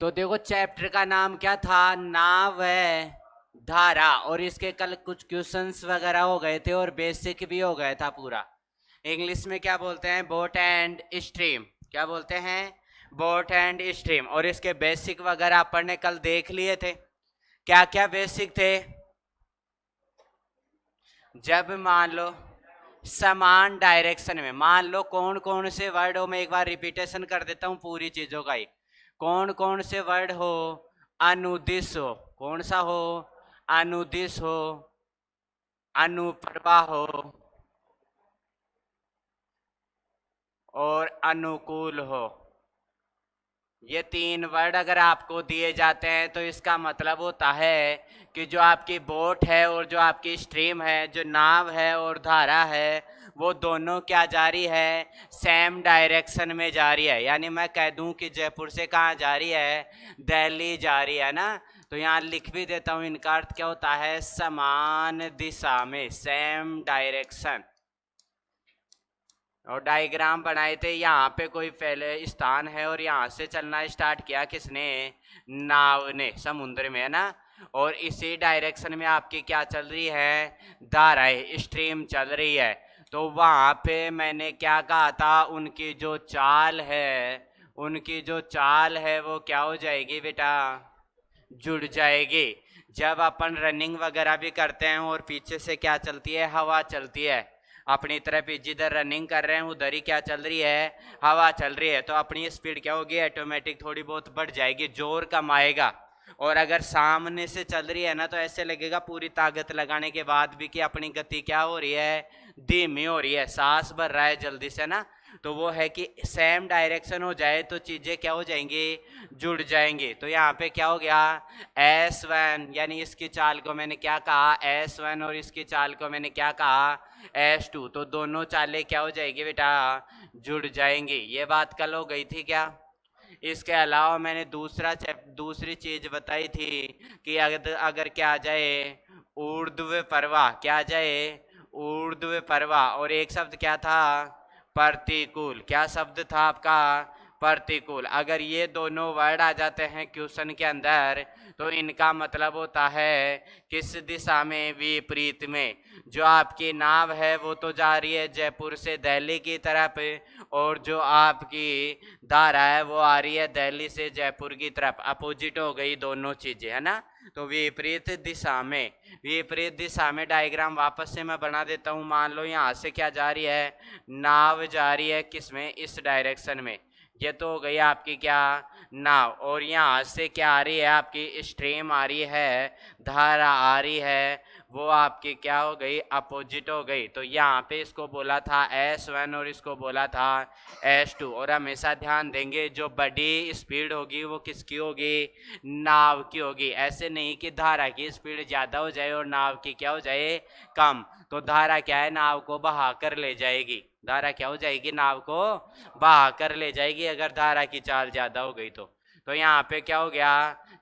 तो देखो चैप्टर का नाम क्या था, नाव धारा, और इसके कल कुछ क्वेश्चंस वगैरह हो गए थे और बेसिक भी हो गया था पूरा। इंग्लिश में क्या बोलते हैं, बोट एंड स्ट्रीम, क्या बोलते हैं, बोट एंड स्ट्रीम। और इसके बेसिक वगैरह अपन ने कल देख लिए थे। क्या क्या बेसिक थे, जब मान लो समान डायरेक्शन में, मान लो कौन कौन से वर्ड हो, मैं एक बार रिपीटेशन कर देता हूं पूरी चीजों का ही। कौन कौन से वर्ड हो, अनुदिश हो, कौन सा हो, अनुदिश हो, अनुप्रभा हो, और अनुकूल हो। ये तीन वर्ड अगर आपको दिए जाते हैं तो इसका मतलब होता है कि जो आपकी बोट है और जो आपकी स्ट्रीम है, जो नाव है और धारा है, वो दोनों क्या जा रही है, सेम डायरेक्शन में जा रही है। यानी मैं कह दूं कि जयपुर से कहाँ जा रही है, दिल्ली जा रही है ना। तो यहाँ लिख भी देता हूँ, इनका अर्थ क्या होता है, समान दिशा में, सेम डायरेक्शन। और डायग्राम बनाए थे, यहाँ पे कोई फैले स्थान है और यहाँ से चलना स्टार्ट किया किसने, नाव ने, समुद्र में, है ना। और इसी डायरेक्शन में आपकी क्या चल रही है, धाराएं, स्ट्रीम चल रही है। तो वहाँ पे मैंने क्या कहा था, उनकी जो चाल है, उनकी जो चाल है वो क्या हो जाएगी बेटा, जुड़ जाएगी। जब अपन रनिंग वगैरह भी करते हैं और पीछे से क्या चलती है, हवा चलती है, अपनी तरफ जिधर रनिंग कर रहे हैं उधर ही क्या चल रही है, हवा चल रही है। तो अपनी स्पीड क्या होगी, ऑटोमेटिक थोड़ी बहुत बढ़ जाएगी, जोर कम आएगा। और अगर सामने से चल रही है ना तो ऐसे लगेगा पूरी ताकत लगाने के बाद भी कि अपनी गति क्या हो रही है, धीमी हो रही है, सांस भर रहा है जल्दी से ना। तो वो है कि सेम डायरेक्शन हो जाए तो चीजें क्या हो जाएंगी, जुड़ जाएंगी। तो यहाँ पे क्या हो गया, S1, यानी इसकी चाल को मैंने क्या कहा, S1, और इसकी चाल को मैंने क्या कहा, S2। तो दोनों चालें क्या हो जाएगी बेटा, जुड़ जाएंगी। ये बात कल हो गई थी क्या। इसके अलावा मैंने दूसरी चीज बताई थी कि अगर क्या आ जाए, ऊर्ध्व प्रवाह, क्या आ जाए, ऊर्ध्व प्रवाह। और एक शब्द क्या था, प्रतिकूल, क्या शब्द था आपका, प्रतिकूल। अगर ये दोनों वर्ड आ जाते हैं क्वेश्चन के अंदर तो इनका मतलब होता है किस दिशा में, विपरीत में। जो आपकी नाव है वो तो जा रही है जयपुर से दिल्ली की तरफ, और जो आपकी धारा है वो आ रही है दिल्ली से जयपुर की तरफ। अपोजिट हो गई दोनों चीजें, है ना। तो विपरीत दिशा में, विपरीत दिशा में डायग्राम वापस से मैं बना देता हूँ। मान लो यहाँ से क्या जा रही है, नाव जा रही है किसमें, इस डायरेक्शन में। ये तो हो गई आपकी क्या, नाव। और यहाँ से क्या आ रही है, आपकी स्ट्रीम आ रही है, धारा आ रही है, वो आपकी क्या हो गई, अपोजिट हो गई। तो यहाँ पे इसको बोला था S1 और इसको बोला था S2। और हमेशा ध्यान देंगे जो बड़ी स्पीड होगी वो किसकी होगी, नाव की होगी। ऐसे नहीं कि धारा की स्पीड ज़्यादा हो जाए और नाव की क्या हो जाए, कम। तो धारा क्या है, नाव को बहा कर ले जाएगी, धारा क्या हो जाएगी, नाव को बहा कर ले जाएगी अगर धारा की चाल ज़्यादा हो गई तो यहाँ पे क्या हो गया,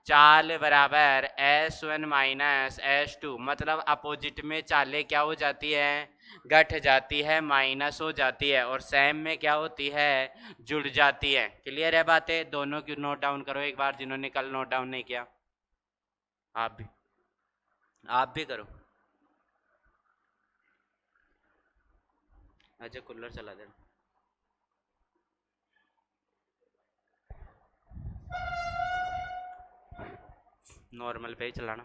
चाल बराबर S1 माइनस S2, मतलब अपोजिट में चालें क्या हो जाती है, घट जाती है, माइनस हो जाती है, और सेम में क्या होती है, जुड़ जाती है। क्लियर है बातें, दोनों की नोट डाउन करो एक बार, जिन्होंने कल नोट डाउन नहीं किया। आप भी करो। अच्छा कूलर चला दे। नॉर्मल पे ही चलाना।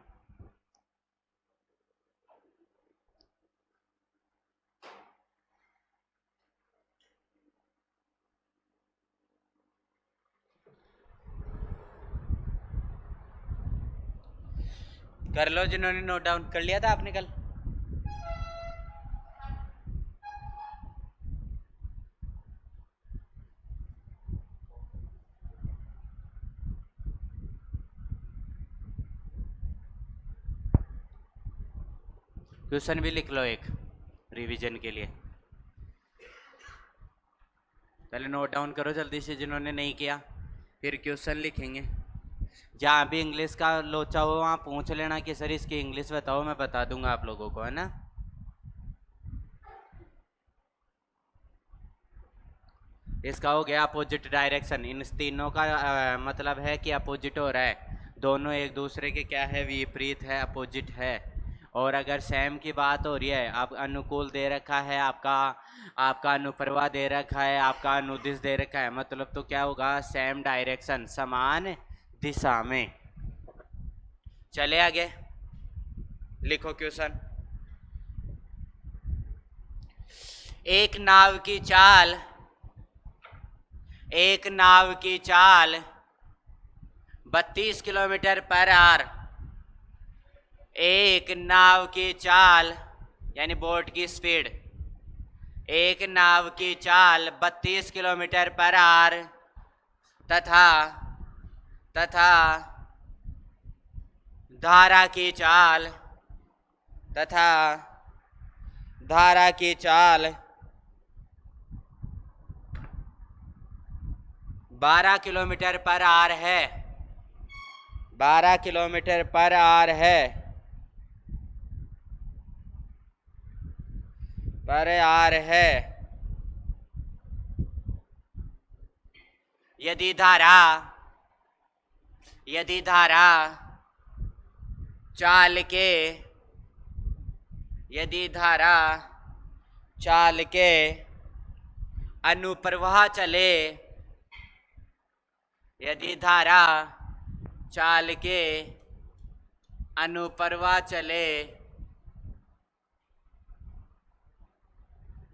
कर लो जिन्होंने नोट डाउन कर लिया था आपने कल। क्वेश्चन भी लिख लो एक रिवीजन के लिए। पहले नोट डाउन करो जल्दी से जिन्होंने नहीं किया, फिर क्वेश्चन लिखेंगे। जहाँ भी इंग्लिश का लोचा हो वहाँ पूछ लेना कि सर इसकी इंग्लिश बताओ, मैं बता दूंगा आप लोगों को, है ना। इसका हो गया अपोजिट डायरेक्शन। इन तीनों का मतलब है कि अपोजिट हो रहा है, दोनों एक दूसरे के क्या है, विपरीत है, अपोजिट है। और अगर सेम की बात हो रही है, आप अनुकूल दे रखा है, आपका अनुप्रवाह दे रखा है, आपका अनुदिश दे रखा है, मतलब तो क्या होगा, सेम डायरेक्शन, समान दिशा में। चले आगे, लिखो क्वेश्चन। एक नाव की चाल 32 किलोमीटर पर आवर। एक नाव की चाल यानी बोट की स्पीड, एक नाव की चाल 32 किलोमीटर पर आवर तथा धारा की चाल 12 किलोमीटर पर आवर है। 12 किलोमीटर पर आवर है, यदि धारा चाल के अनुप्रवाह चले, यदि धारा चाल के अनुप्रवाह चले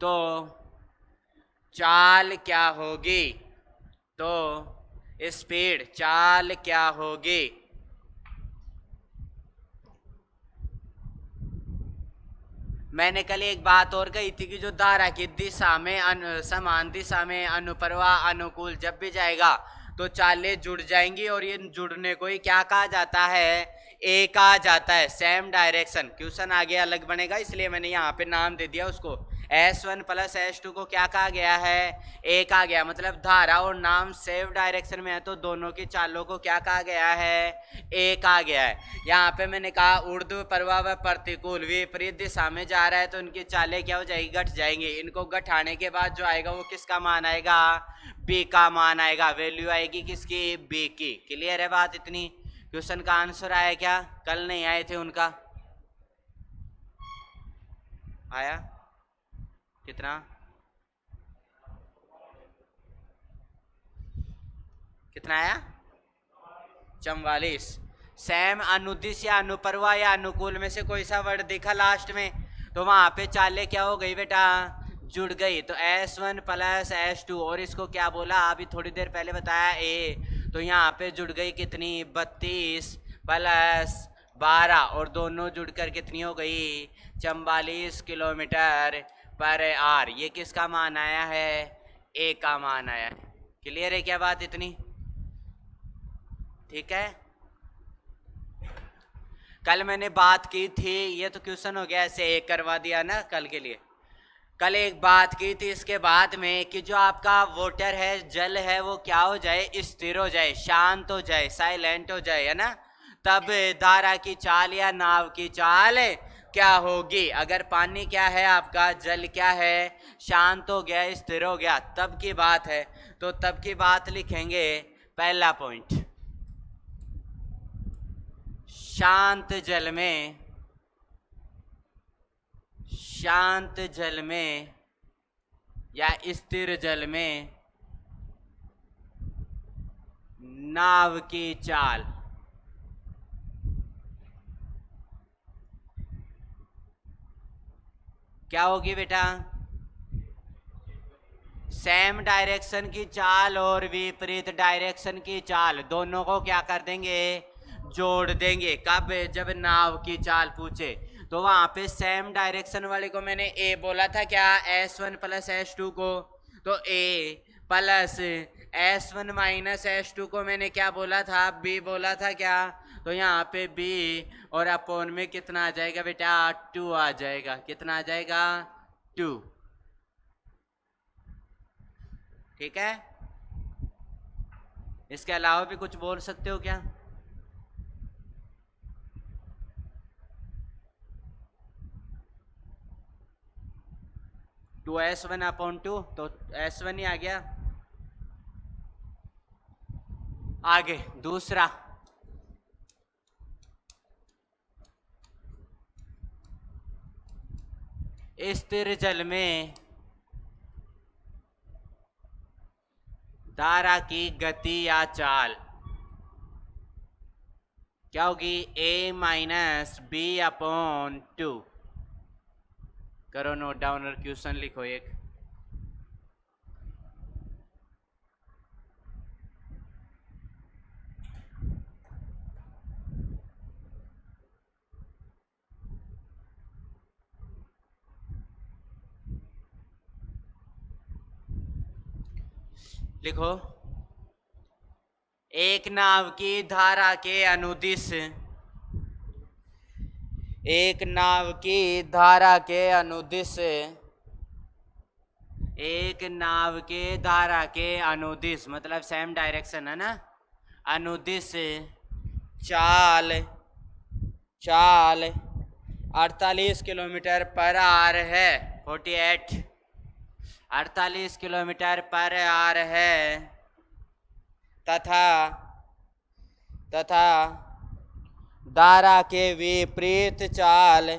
तो चाल क्या होगी, तो स्पीड चाल क्या होगी। मैंने कल एक बात और कही थी कि जो धारा की दिशा में समान दिशा में अनुप्रवाह अनुकूल जब भी जाएगा तो चालें जुड़ जाएंगी, और ये जुड़ने को ही क्या कहा जाता है, ए कहा जाता है, सेम डायरेक्शन। क्वेश्चन आगे अलग बनेगा, इसलिए मैंने यहाँ पे नाम दे दिया उसको। S1 प्लस S2 को क्या कहा गया है, ए कहा गया। मतलब धारा और नाम सेम डायरेक्शन में है तो दोनों की चालों को क्या कहा गया है, ए कहा गया है। यहाँ पे मैंने कहा ऊर्ध्व प्रवाह व प्रतिकूल विपरीत दिशा में जा रहा है तो इनकी चालें क्या हो जाएगी, घट जाएंगी। इनको घटाने के बाद जो आएगा वो किसका मान आएगा, बी का मान आएगा, वैल्यू आएगी किसकी, बी की। क्लियर है बात इतनी। क्वेश्चन का आंसर आया क्या, कल नहीं आए थे उनका, आया कितना, कितना आया, 44। सेम अनुदिश या अनुप्रवाह या अनुकूल में से कोई सा वर्ड दिखा लास्ट में, तो वहां पे चालें क्या हो गई बेटा, जुड़ गई। तो S1 प्लस S2, और इसको क्या बोला अभी थोड़ी देर पहले बताया, ए। तो यहाँ पे जुड़ गई कितनी, 32 प्लस 12, और दोनों जुड़कर कितनी हो गई, 44 किलोमीटर पर आवर। ये किसका मान आया है, ए का मान आया है। क्लियर है क्या बात इतनी, ठीक है। कल मैंने बात की थी, ये तो क्वेश्चन हो गया, ऐसे एक करवा दिया ना कल के लिए। कल एक बात की थी इसके बाद में कि जो आपका वाटर है, जल है, वो क्या हो जाए, स्थिर हो जाए, शांत हो जाए, साइलेंट हो जाए, है ना। तब धारा की चाल या नाव की चाल क्या होगी। अगर पानी क्या है आपका, जल क्या है, शांत हो गया, स्थिर हो गया, तब की बात है। तो तब की बात लिखेंगे, पहला पॉइंट, शांत जल में या स्थिर जल में नाव की चाल क्या होगी बेटा, सेम डायरेक्शन की चाल और विपरीत डायरेक्शन की चाल, दोनों को क्या कर देंगे, जोड़ देंगे। कब, जब नाव की चाल पूछे तो वहां पे सेम डायरेक्शन वाले को मैंने ए बोला था क्या, S1 प्लस S2 को, तो ए प्लस S1 माइनस S2 को मैंने क्या बोला था, बी बोला था क्या। तो यहाँ पे बी और अपोन में कितना आ जाएगा बेटा, 2 आ जाएगा। कितना आ जाएगा, 2। ठीक है। इसके अलावा भी कुछ बोल सकते हो क्या, 2S1 अपॉन 2, तो S1 ही आ गया। आगे दूसरा, स्थिर जल में धारा की गति या चाल क्या होगी? a minus B upon 2। करो नोट डाउन और क्वेश्चन लिखो एक। लिखो, एक नाव की धारा के अनुदिश, एक नाव की धारा के अनुदिश, एक नाव के धारा के अनुदिश मतलब सेम डायरेक्शन है ना, अनुदिश चाल 48 किलोमीटर पर आवर है। 48 किलोमीटर पर आवर है तथा धारा के विपरीत चाल,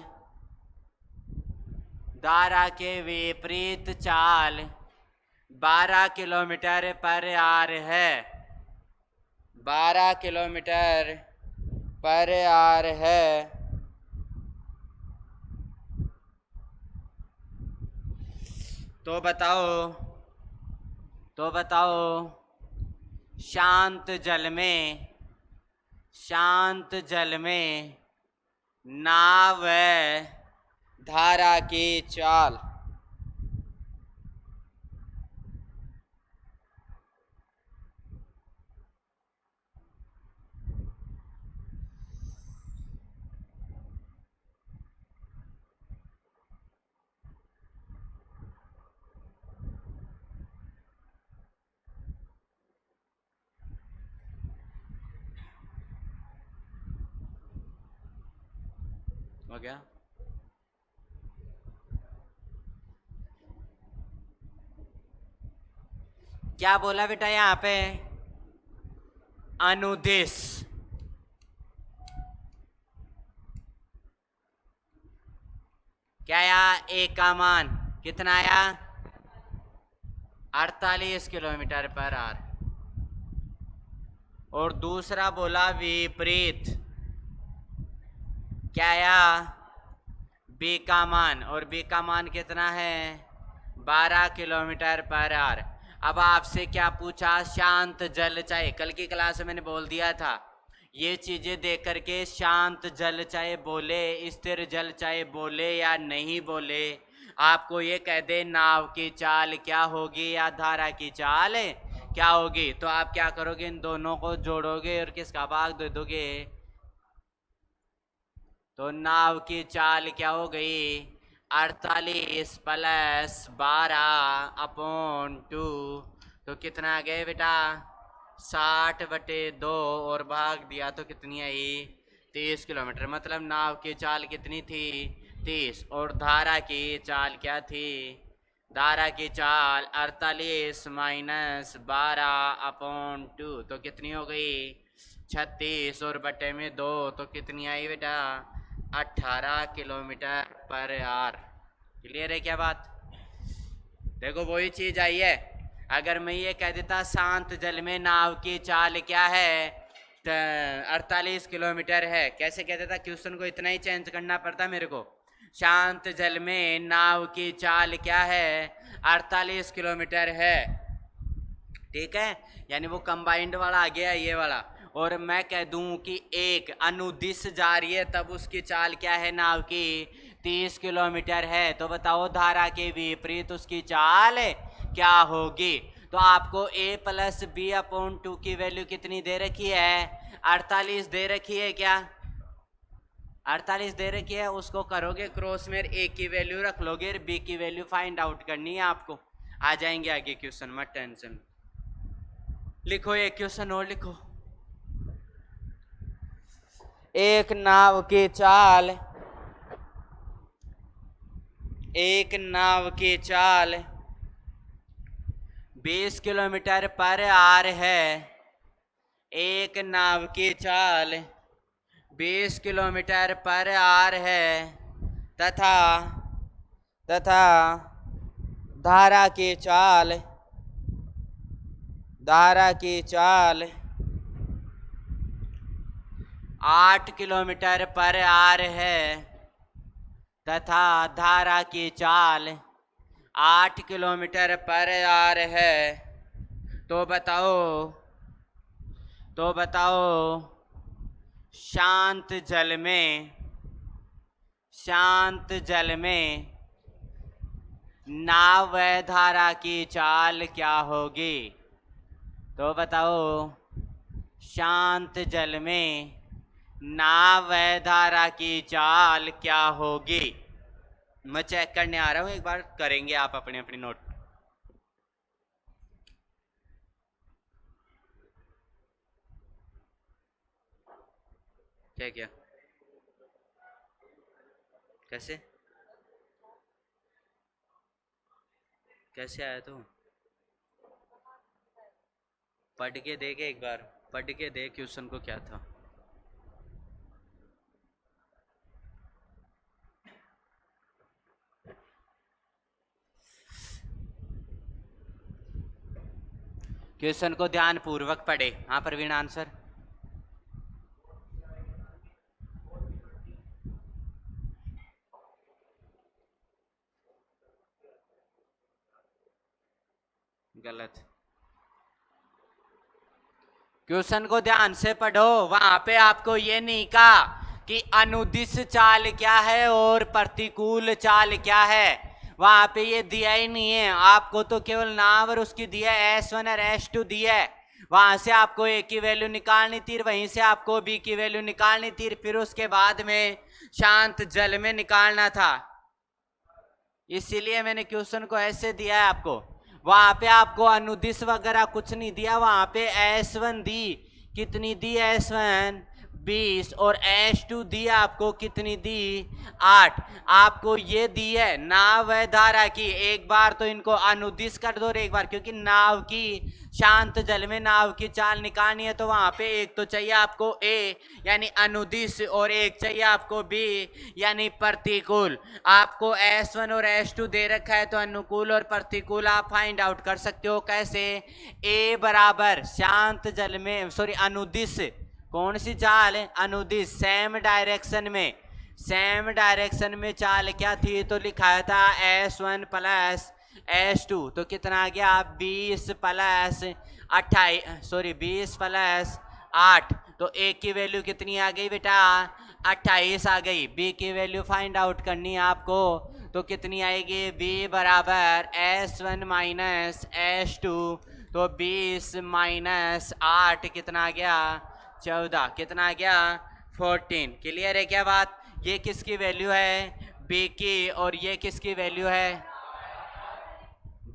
धारा के विपरीत चाल 12 किलोमीटर पर आवर है। 12 किलोमीटर पर आवर है। तो बताओ शांत जल में नाव धारा की चाल। हो गया? क्या बोला बेटा यहाँ पे? अनुदिश। क्या आया? ए का मान कितना आया? 48 किलोमीटर पर आवर। और दूसरा बोला विपरीत, क्या आया? बी का मान, और बी का मान कितना है? 12 किलोमीटर पर आवर। अब आपसे क्या पूछा? शांत जल चाहे, कल की क्लास में मैंने बोल दिया था ये चीजें देख करके शांत जल चाहे बोले, स्थिर जल चाहे बोले या नहीं बोले, आपको ये कह दे नाव की चाल क्या होगी या धारा की चाल क्या होगी, तो आप क्या करोगे? इन दोनों को जोड़ोगे और किसका भाग दे दोगे? तो नाव की चाल क्या हो गई? 48 प्लस 12 अपॉन 2, तो कितना आ गए बेटा? 60/2, और भाग दिया तो कितनी आई? 30 किलोमीटर। मतलब नाव की चाल कितनी थी? 30। और धारा की चाल क्या थी? धारा की चाल 48 माइनस 12 अपॉन 2, तो कितनी हो गई? 36, और बटे में 2, तो कितनी आई बेटा? 18 किलोमीटर पर आवर। क्लियर है क्या बात? देखो वही चीज आई है। अगर मैं ये कह देता शांत जल में नाव की चाल क्या है? 48 किलोमीटर है, कैसे कह देता? क्वेश्चन को इतना ही चेंज करना पड़ता मेरे को। शांत जल में नाव की चाल क्या है? 48 किलोमीटर है। ठीक है, यानी वो कंबाइंड वाला आ गया ये वाला। और मैं कह दूं कि एक अनुदिश जा रही है, तब उसकी चाल क्या है नाव की? 30 किलोमीटर है। तो बताओ धारा के विपरीत उसकी चाल क्या होगी? तो आपको a प्लस बी अपॉन 2 की वैल्यू कितनी दे रखी है? 48 दे रखी है क्या? 48 दे रखी है। उसको करोगे क्रॉस में, a की वैल्यू रख लोगे, b की वैल्यू फाइंड आउट करनी है आपको। आ जाएंगे आगे क्वेश्चन, मत टेंशन। लिखो एक क्वेश्चन और लिखो। एक नाव की चाल 20 किलोमीटर पर आवर है। एक नाव की चाल 20 किलोमीटर पर आर है तथा धारा की चाल 8 किलोमीटर पर आर है तथा धारा की चाल 8 किलोमीटर पर आर है। तो बताओ शांत जल में नाव व धारा की चाल क्या होगी? तो बताओ शांत जल में नाव व धारा की चाल क्या होगी? मैं चेक करने आ रहा हूं, एक बार करेंगे आप अपने अपने नोट। क्या कैसे आया? तो पढ़ के देख, एक बार पढ़ के देख क्वेश्चन को क्या था। क्वेश्चन को ध्यान पूर्वक पढ़े। हाँ प्रवीण, आंसर। गलत। क्वेश्चन को ध्यान से पढ़ो। वहां पे आपको ये नहीं कहा कि अनुदिश चाल क्या है और प्रतिकूल चाल क्या है, वहां पे ये दिया ही नहीं है आपको। तो केवल नाम और उसकी दिया S1 और S2 दिया है। वहां से आपको A की वैल्यू निकालनी थी, वहीं से आपको B की वैल्यू निकालनी थी, फिर उसके बाद में शांत जल में निकालना था। इसीलिए मैंने क्वेश्चन को ऐसे दिया है आपको। वहां पे आपको अनुदिश वगैरह कुछ नहीं दिया, वहां पे S1 दी। कितनी दी? S1 20 और S2 दी आपको कितनी दी? 8। आपको ये दी है नाव व धारा की। एक बार तो इनको अनुदिश कर दो और एक बार, क्योंकि नाव की शांत जल में नाव की चाल निकालनी है, तो वहां पे एक तो चाहिए आपको A यानी अनुदिश और एक चाहिए आपको B यानी प्रतिकूल। आपको S1 और S2 दे रखा है, तो अनुकूल और प्रतिकूल आप फाइंड आउट कर सकते हो। कैसे? A बराबर शांत जल में, सॉरी अनुदिश, कौन सी चाल है? अनुदिश। सेम डायरेक्शन में चाल क्या थी? तो लिखा था S1 प्लस S2। तो कितना आ गया? 20 प्लस 8। तो A की वैल्यू कितनी आ गई बेटा? 28 आ गई। B की वैल्यू फाइंड आउट करनी है आपको, तो कितनी आएगी? B बराबर S1 माइनस S2। तो 20 माइनस 8 कितना आ गया? 14। कितना आ गया? 14। क्लियर है क्या बात? ये किसकी वैल्यू है? B की। और ये किसकी वैल्यू है?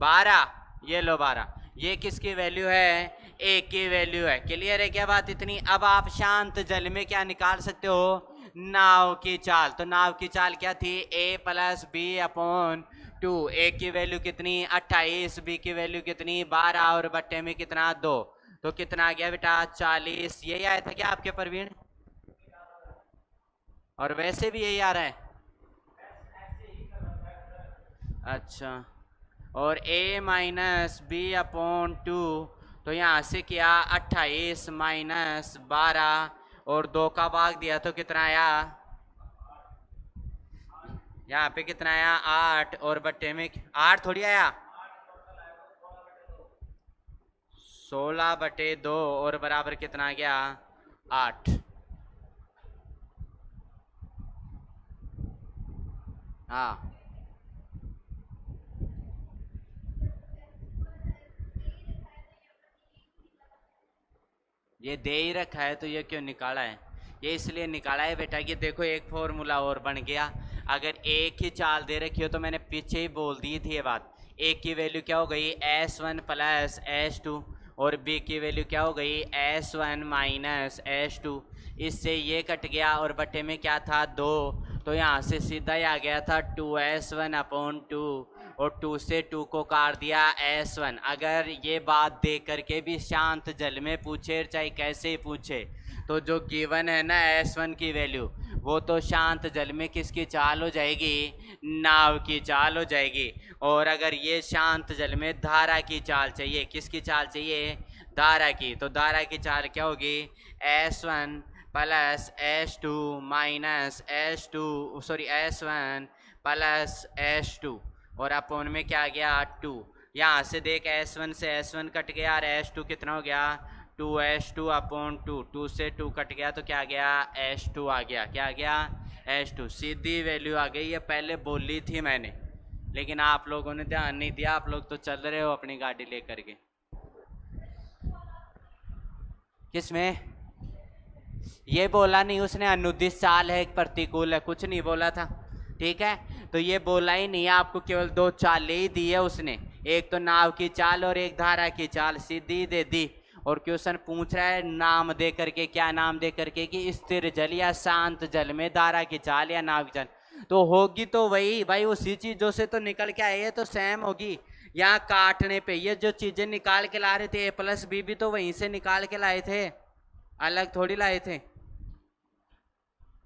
12। ये लो 12। ये किसकी वैल्यू है? A की वैल्यू है। क्लियर है क्या बात इतनी? अब आप शांत जल में क्या निकाल सकते हो? नाव की चाल। तो नाव की चाल क्या थी? A plus B upon 2। A की वैल्यू कितनी? 28। B की वैल्यू कितनी? 12। और बट्टे में कितना? 2। तो कितना आ गया बेटा? 40। यही आया था क्या आपके प्रवीण? और वैसे भी यही आ रहा है? अच्छा। और A माइनस B अपॉन 2, तो यहाँ से किया 28 माइनस 12 और 2 का भाग दिया तो कितना आया? यहाँ पे कितना आया? 8। और बट्टे में 8 थोड़ी आया, 16/2 और बराबर कितना आ गया? 8। हाँ, ये दे ही रखा है तो ये क्यों निकाला है? ये इसलिए निकाला है बेटा कि देखो एक फॉर्मूला और बन गया। अगर एक ही चाल दे रखी हो तो मैंने पीछे ही बोल दी थी ये बात। ए की वैल्यू क्या हो गई? S1 प्लस S2 और B की वैल्यू क्या हो गई? S1 minus S2। इससे ये कट गया और बटे में क्या था? 2। तो यहाँ से सीधा ही आ गया था 2S1 अपॉन 2 और 2 से 2 को काट दिया S1। अगर ये बात देख करके भी शांत जल में पूछे चाहे कैसे ही पूछे तो जो गिवन है ना S1 की वैल्यू वो तो शांत जल में किसकी चाल हो जाएगी, नाव की चाल हो जाएगी। और अगर ये शांत जल में धारा की चाल चाहिए, किसकी चाल चाहिए, धारा की, तो धारा की चाल क्या होगी, S1 plus S2 minus S1 plus S2 और अपोन में क्या आ गया 2। यहाँ से देख S1 से S1 कट गया और S2 कितना हो गया 2S2 अपॉन 2, 2 से 2 कट गया तो क्या आ गया S2 आ गया, क्या आ गया S2। सीधी वैल्यू आ गई। ये पहले बोली थी मैंने लेकिन आप लोगों ने ध्यान नहीं दिया, आप लोग तो चल रहे हो अपनी गाड़ी लेकर के। किसमें ये बोला नहीं उसने अनुदिश चाल है प्रतिकूल है, कुछ नहीं बोला था, ठीक है। तो ये बोला ही नहीं, आपको केवल 2 चालें ही दी है उसने, एक तो नाव की चाल और एक धारा की चाल, सीधी दे दी। और क्वेश्चन पूछ रहा है नाम दे करके, क्या नाम दे करके कि स्थिर जल या शांत जल में धारा की चाल या नाव की चाल, तो होगी तो वही भाई उसी चीजों से तो निकल के आई है, तो सेम होगी। यहाँ काटने पे ये जो चीजें निकाल के ला रहे थे A प्लस बी भी तो वहीं से निकाल के लाए थे, अलग थोड़ी लाए थे।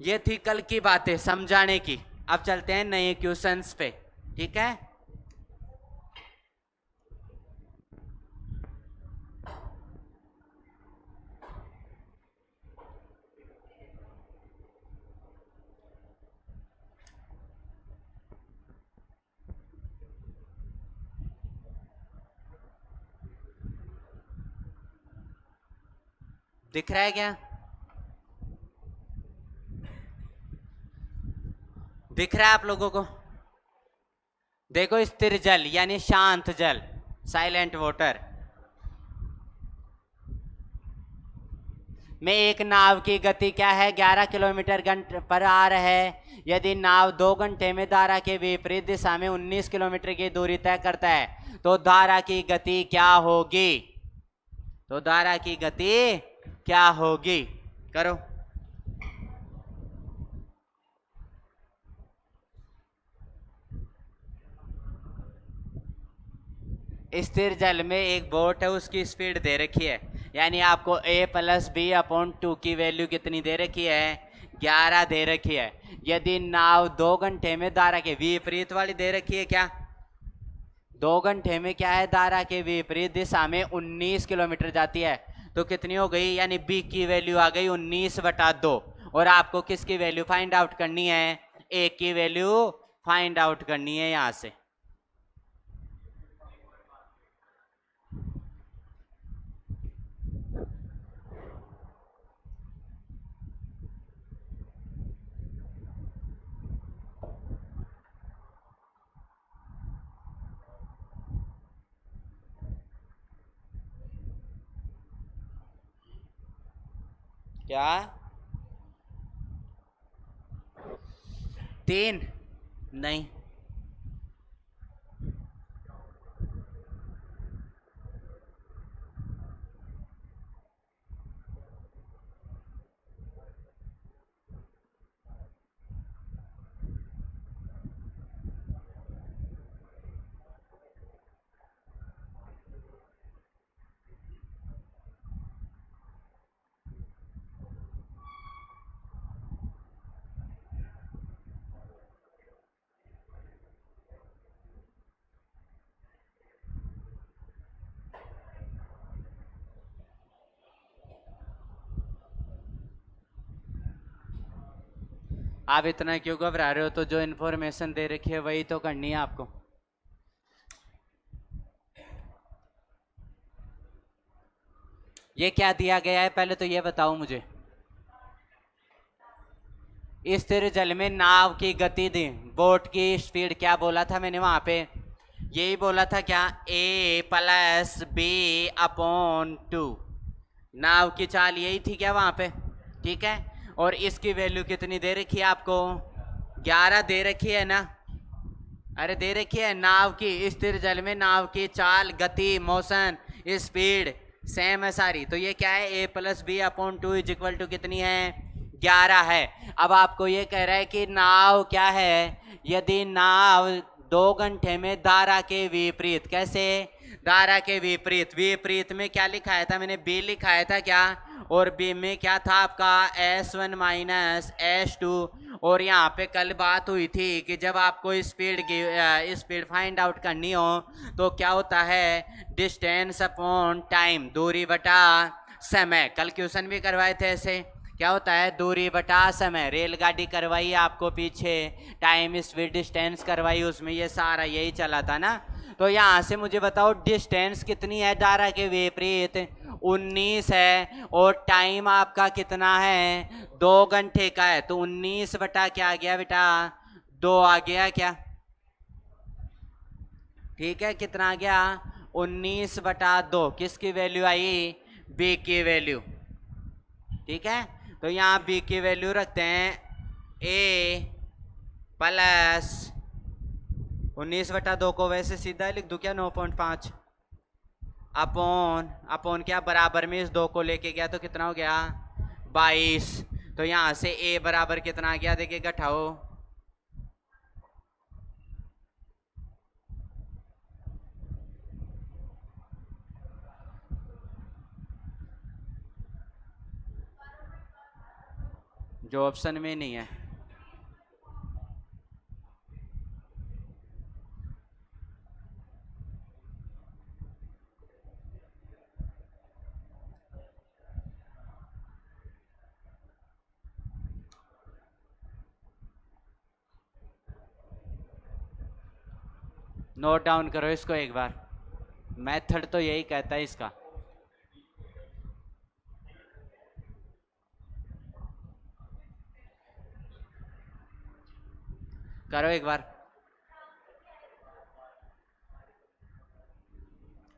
ये थी कल की बातें समझाने की। अब चलते हैं नए क्वेश्चंस पे, ठीक है। दिख रहा है क्या, दिख रहा है आप लोगों को? देखो स्थिर जल यानी शांत जल, साइलेंट वाटर में एक नाव की गति क्या है 11 किलोमीटर घंटे पर आवर है। यदि नाव 2 घंटे में धारा के विपरीत दिशा में 19 किलोमीटर की दूरी तय करता है तो धारा की गति क्या होगी, तो धारा की गति क्या होगी, करो। स्थिर जल में एक बोट है, उसकी स्पीड दे रखी है, यानी आपको A प्लस बी अपॉन 2 की वैल्यू कितनी दे रखी है 11 दे रखी है। यदि नाव 2 घंटे में धारा के विपरीत वाली दे रखी है, क्या 2 घंटे में क्या है धारा के विपरीत दिशा में 19 किलोमीटर जाती है, तो कितनी हो गई, यानी B की वैल्यू आ गई 19/2। और आपको किसकी वैल्यू फाइंड आउट करनी है, A की वैल्यू फाइंड आउट करनी है यहां से। क्या 3 नहीं, आप इतना क्यों घबरा रहे हो, तो जो इन्फॉर्मेशन दे रखी है वही तो करनी है आपको। ये क्या दिया गया है पहले तो ये बताओ मुझे। स्थिर जल में नाव की गति दी, बोट की स्पीड क्या बोला था मैंने वहां पे, यही बोला था क्या A प्लस बी अपॉन 2, नाव की चाल यही थी क्या वहां पे, ठीक है। और इसकी वैल्यू कितनी दे रखी है आपको 11 दे रखी है ना, अरे दे रखी है। नाव की स्थिर जल में नाव की चाल, गति, मोशन, स्पीड सेम है सारी, तो ये क्या है A plus B upon 2 is equal to कितनी है 11 है। अब आपको ये कह रहा है कि नाव क्या है, यदि नाव 2 घंटे में धारा के विपरीत। कैसे? धारा के विपरीत। विपरीत में क्या लिखाया था मैंने? बी लिखाया था क्या? और बी में क्या था आपका? S1 minus S2। और यहाँ पे कल बात हुई थी कि जब आपको स्पीड फाइंड आउट करनी हो तो क्या होता है? डिस्टेंस अपॉन टाइम, दूरी बटा समय। कल क्वेश्चन भी करवाए थे ऐसे। क्या होता है? दूरी बटा समय। रेलगाड़ी करवाई आपको पीछे, टाइम स्पीड डिस्टेंस करवाई, उसमें ये सारा यही चला था ना। तो यहाँ से मुझे बताओ डिस्टेंस कितनी है धारा के विपरीत? 19 है। और टाइम आपका कितना है? 2 घंटे का है। तो 19 बटा क्या आ गया बेटा? 2 आ गया क्या? ठीक है, कितना आ गया? 19 बटा 2। किसकी वैल्यू आई? बी की वैल्यू। ठीक है, तो यहाँ बी की वैल्यू रखते हैं ए प्लस 19/2 को वैसे सीधा लिख दूं क्या? 9.5 अपॉन क्या बराबर में इस 2 को लेके गया तो कितना हो गया? 22। तो यहाँ से ए बराबर कितना आ गया? देखिए घटाओ, जो ऑप्शन में नहीं है। नोट डाउन करो इसको एक बार, मेथड तो यही कहता है इसका। करो एक बार।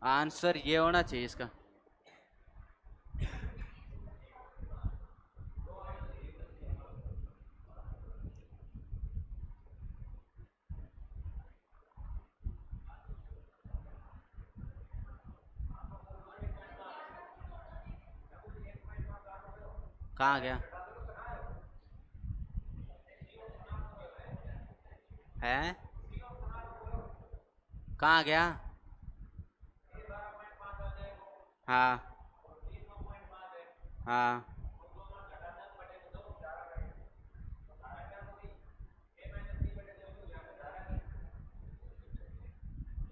आंसर ये होना चाहिए इसका। कहाँ गया है? कहाँ गया? हाँ हाँ,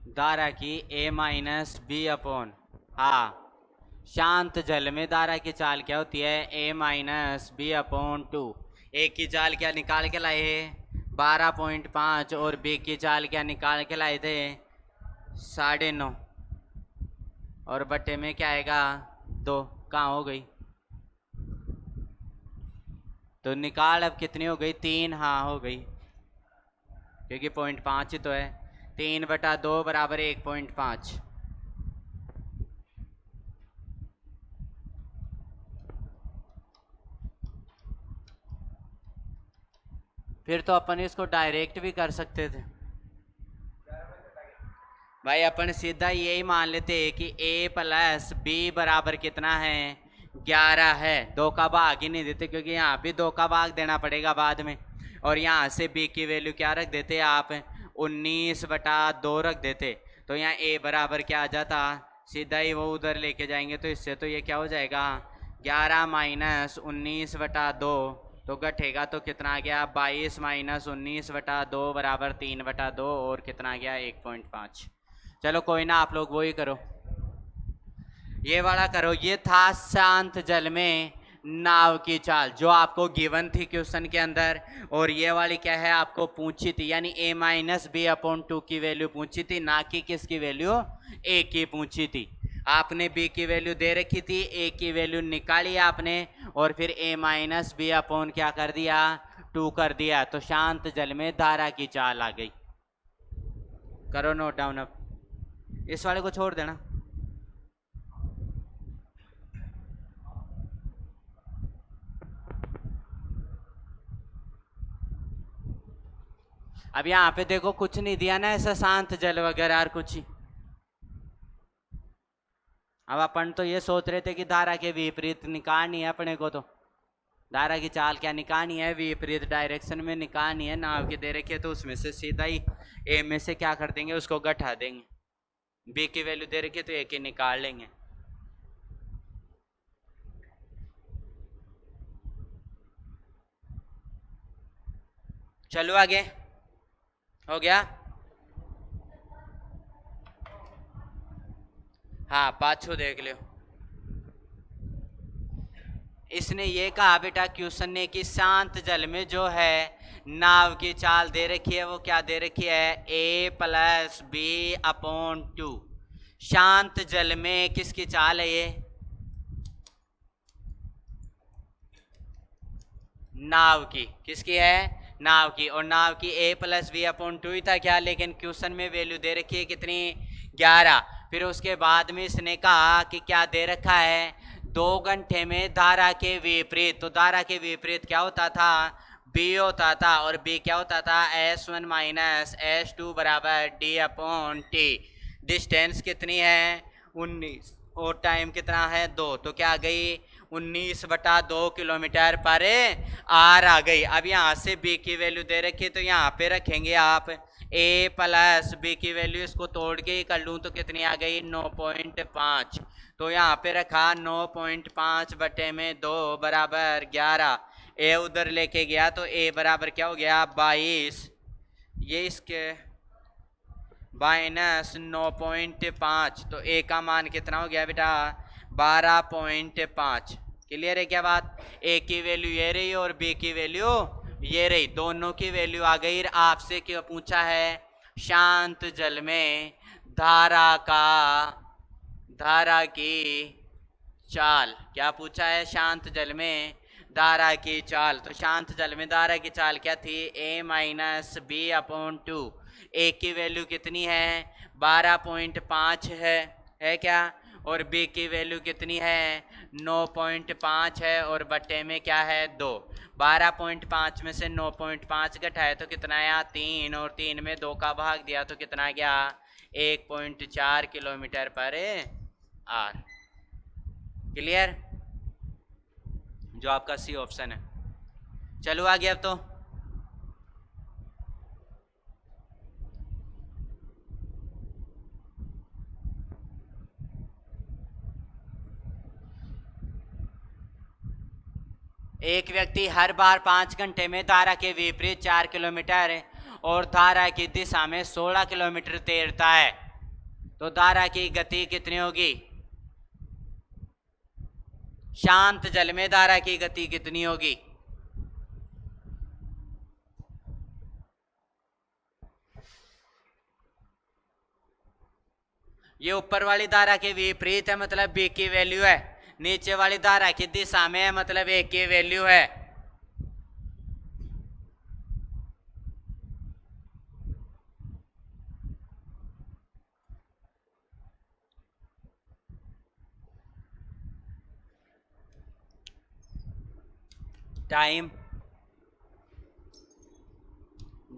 धारा की ए माइनस बी अपॉन, हाँ, शांत जल में धारा की चाल क्या होती है? ए माइनस बी अपॉन 2। ए की चाल क्या निकाल के लाए? 12.5। और बी की चाल क्या निकाल के लाए थे? 9.5। और बटे में क्या आएगा? 2। कहाँ हो गई? तो निकाल, अब कितनी हो गई? 3। हाँ हो गई, क्योंकि 0.5 ही तो है। 3/2 बराबर 1.5। फिर तो अपन इसको डायरेक्ट भी कर सकते थे भाई। अपन सीधा यही मान लेते कि a प्लस बी बराबर कितना है? 11 है। 2 का भाग ही नहीं देते, क्योंकि यहाँ भी 2 का भाग देना पड़ेगा बाद में। और यहाँ से b की वैल्यू क्या रख देते आप? 19/2 रख देते। तो यहाँ a बराबर क्या आ जाता? सीधा ही वो उधर लेके जाएंगे तो इससे तो ये क्या हो जाएगा? 11 माइनस 19/2। तो घटेगा तो कितना आ गया? 22 माइनस 19/2 बराबर 3/2। और कितना आ गया? 1.5। चलो कोई ना, आप लोग वही करो, ये वाला करो। ये था शांत जल में नाव की चाल, जो आपको गिवन थी क्वेश्चन के अंदर। और ये वाली क्या है? आपको पूछी थी, यानी a माइनस बी अपॉन 2 की वैल्यू पूछी थी, ना कि किसकी वैल्यू? a की पूछी थी। आपने b की वैल्यू दे रखी थी, a की वैल्यू निकाली आपने, और फिर a माइनस बी अपॉन क्या कर दिया? 2 कर दिया। तो शांत जल में धारा की चाल आ गई। करो नोट डाउन। अब इस वाले को छोड़ देना। अब यहाँ पे देखो कुछ नहीं दिया ना ऐसा शांत जल वगैरह और कुछ ही। अब अपन तो ये सोच रहे थे कि धारा के विपरीत निकालनी है अपने को, तो धारा की चाल क्या निकालनी है, विपरीत डायरेक्शन में निकालनी है, नाव की दे रखी है, तो उसमें से सीधा ही ए में से क्या कर देंगे, उसको घटा देंगे। बी की वैल्यू दे रखी है तो ए की निकाल लेंगे। चलो आगे, हो गया। हाँ पाछू देख लो। इसने ये कहा बेटा क्वेश्चन ने कि शांत जल में जो है नाव की चाल दे रखी है, वो क्या दे रखी है, a+b/2। शांत जल में किसकी चाल है ये, नाव की। किसकी है, नाव की। और नाव की a+b/2 ही था क्या, लेकिन क्वेश्चन में वैल्यू दे रखी है कितनी, 11। फिर उसके बाद में इसने कहा कि क्या दे रखा है, 2 घंटे में धारा के विपरीत। तो धारा के विपरीत क्या होता था, b होता था, और b क्या होता था, S1 - S2 बराबर d/t। डिस्टेंस कितनी है, 19, और टाइम कितना है, 2। तो क्या आ गई, 19/2 किलोमीटर पर आर आ गई। अब यहाँ से b की वैल्यू दे रखी है, तो यहाँ पे रखेंगे आप a+b की वैल्यू, इसको तोड़ के ही कर लूँ तो कितनी आ गई, 9.5। तो यहाँ पे रखा 9.5/2 बराबर 11। ए उधर लेके गया तो ए बराबर क्या हो गया, 22। ये इसके -9.5, तो ए का मान कितना हो गया बेटा, 12.5। क्लियर है क्या बात। ए की वैल्यू ये रही और बी की वैल्यू ये रही, दोनों की वैल्यू आ गई। आपसे क्या पूछा है, शांत जल में धारा की चाल, क्या पूछा है, शांत जल में धारा की चाल। तो शांत जल में धारा की चाल क्या थी, a-b/2। ए की वैल्यू कितनी है, 12.5 है क्या, और बी की वैल्यू कितनी है, 9.5 है, और बटे में क्या है, 2। 12.5 में से 9.5 घटाए तो कितना आया, 3, और 3 में 2 का भाग दिया तो कितना गया, 1.4 किलोमीटर पर आर। क्लियर, जो आपका सी ऑप्शन है। चलो आगे अब तो एक व्यक्ति हर बार 5 घंटे में धारा के विपरीत 4 किलोमीटर और धारा की दिशा में 16 किलोमीटर तैरता है, तो धारा की गति कितनी होगी, शांत जल में धारा की गति कितनी होगी। ये ऊपर वाली धारा के विपरीत है, मतलब बी की वैल्यू है। नीचे वाली धारा की दिशा में है, मतलब ए की वैल्यू है। टाइम,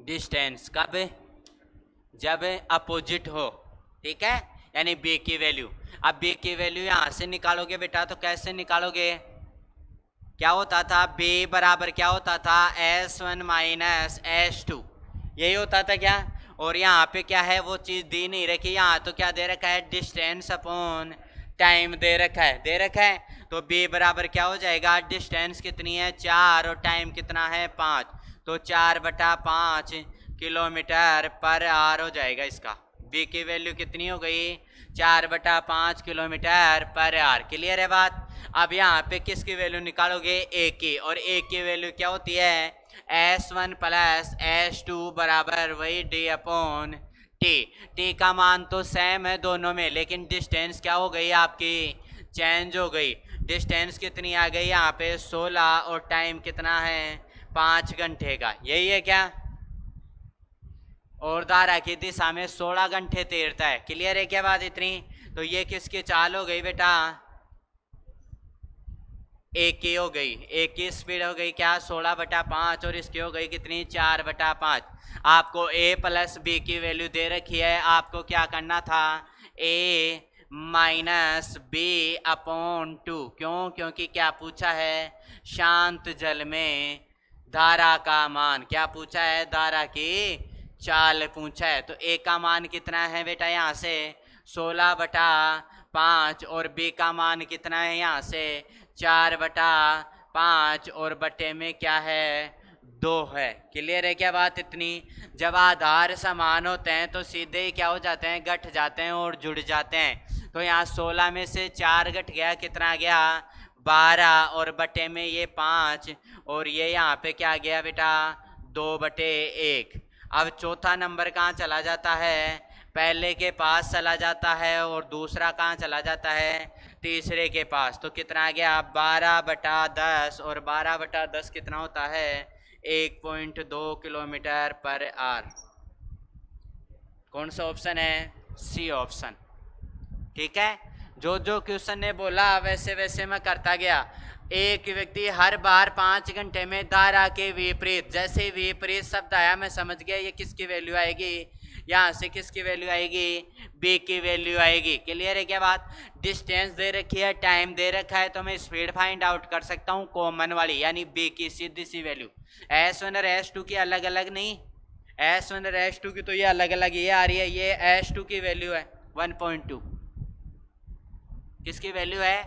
डिस्टेंस, कब, जब अपोजिट हो, ठीक है, यानी बी की वैल्यू। अब बी की वैल्यू यहां से निकालोगे बेटा, तो कैसे निकालोगे, क्या होता था, b बराबर क्या होता था, S1 - S2, यही होता था क्या। और यहाँ पे क्या है, वो चीज़ दी नहीं रखी, यहाँ तो क्या दे रखा है, डिस्टेंस अपॉन टाइम दे रखा है। तो b बराबर क्या हो जाएगा, डिस्टेंस कितनी है, 4, और टाइम कितना है, 5। तो 4/5 किलोमीटर पर आर हो जाएगा इसका। b की वैल्यू कितनी हो गई, 4/5 किलोमीटर पर आर। क्लियर है बात। अब यहाँ पे किसकी वैल्यू निकालोगे, ए की, और ए की वैल्यू क्या होती है, S1 + S2 बराबर वही d/t। t का मान तो सेम है दोनों में, लेकिन डिस्टेंस क्या हो गई आपकी, चेंज हो गई। डिस्टेंस कितनी आ गई यहाँ पे, 16, और टाइम कितना है, 5 घंटे का, यही है क्या। और धारा की दिशा में 16 घंटे तैरता है। क्लियर है क्या बात इतनी। तो ये किसकी चाल हो गई बेटा, ए की हो गई, ए की स्पीड हो गई क्या, 16/5, और इसकी हो गई कितनी, 4/5। आपको a + b की वैल्यू दे रखी है, आपको क्या करना था, a minus B upon two. क्यों? क्योंकि क्या पूछा है? शांत जल में धारा का मान। क्या पूछा है? धारा की चाल पूछा है। तो ए का मान कितना है बेटा? यहाँ से 16/5 और बी का मान कितना है? यहाँ से 4/5 और बटे में क्या है? 2 है। क्लियर है क्या बात इतनी? जब आधार समान होते हैं तो सीधे ही क्या हो जाते हैं? घट जाते हैं और जुड़ जाते हैं। तो यहाँ 16 में से 4 घट गया, कितना गया? 12 और बटे में ये 5 और ये यहाँ पे क्या गया बेटा? 2/1। अब चौथा नंबर कहाँ चला जाता है? पहले के पास चला जाता है और दूसरा कहाँ चला जाता है? तीसरे के पास। तो कितना आ गया? 12/10 और 12/10 कितना होता है? 1.2 किलोमीटर पर आवर। कौन सा ऑप्शन है? C option. ठीक है, जो जो क्वेश्चन ने बोला वैसे वैसे मैं करता गया। एक व्यक्ति हर बार 5 घंटे में धारा के विपरीत, जैसे विपरीत शब्द आया मैं समझ गया ये किसकी वैल्यू आएगी? यहाँ से किसकी वैल्यू आएगी? बी की वैल्यू आएगी। क्लियर है क्या बात? डिस्टेंस दे रखी है, टाइम दे रखा है, तो मैं स्पीड फाइंड आउट कर सकता हूँ कॉमन वाली, यानी बी की सीधी सी वैल्यू। S1 और S2 की अलग अलग नहीं, S1 और S2 की तो ये अलग अलग ये आ रही है। ये S2 की वैल्यू है 1.2। किसकी वैल्यू है?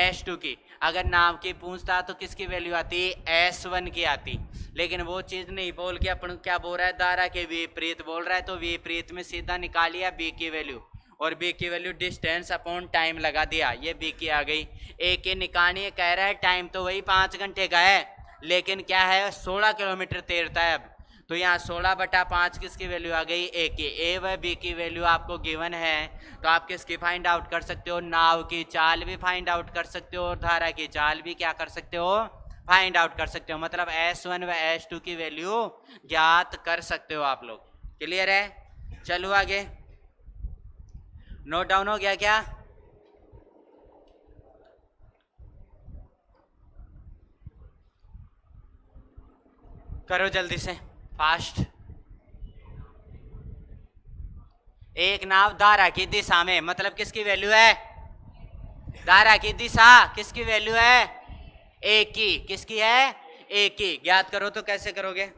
S2 की। अगर नाम की पूछता तो किसकी वैल्यू आती? S1 की आती। लेकिन वो चीज नहीं बोल के अपन क्या बोल रहा है? धारा के विपरीत बोल रहा है। तो विपरीत में सीधा निकालिया बी की वैल्यू, और बी की वैल्यू डिस्टेंस अपॉन टाइम लगा दिया, ये बी की आ गई। ए की निकालनी है, कह रहा है टाइम तो वही 5 घंटे का है, लेकिन क्या है? 16 किलोमीटर तैरता है अब। तो यहाँ 16/5 किसकी वैल्यू आ गई? ए की। ए व बी की वैल्यू आपको गिवन है, तो आप किसकी फाइंड आउट कर सकते हो? नाव की चाल भी फाइंड आउट कर सकते हो और धारा की चाल भी क्या कर सकते हो? फाइंड आउट कर सकते हो। मतलब S1 व S2 की वैल्यू ज्ञात कर सकते हो आप लोग। क्लियर है? चलो आगे। नोट डाउन हो गया क्या? करो जल्दी से, फास्ट। एक नाव धारा की दिशा में, मतलब किसकी वैल्यू है? धारा की दिशा किसकी वैल्यू है? ए की। किसकी है? ए की। ज्ञात करो। तो कैसे करोगे?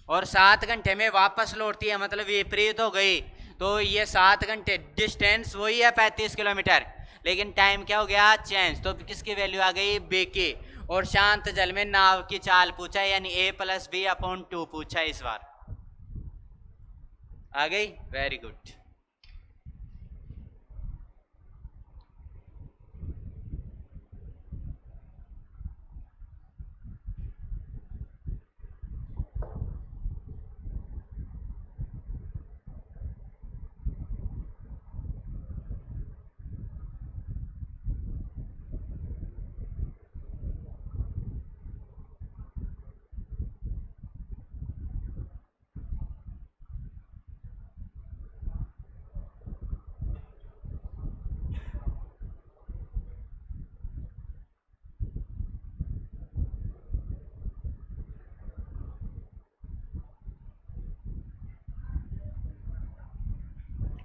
और 7 घंटे में वापस लौटती है, मतलब विपरीत हो गई। तो ये 7 घंटे, डिस्टेंस वही है 35 किलोमीटर, लेकिन टाइम क्या हो गया? चेंज। तो किसकी वैल्यू आ गई? बी की। और शांत जल में नाव की चाल पूछा है, यानी A+B/2 पूछा है इस बार। आ गई? Very good.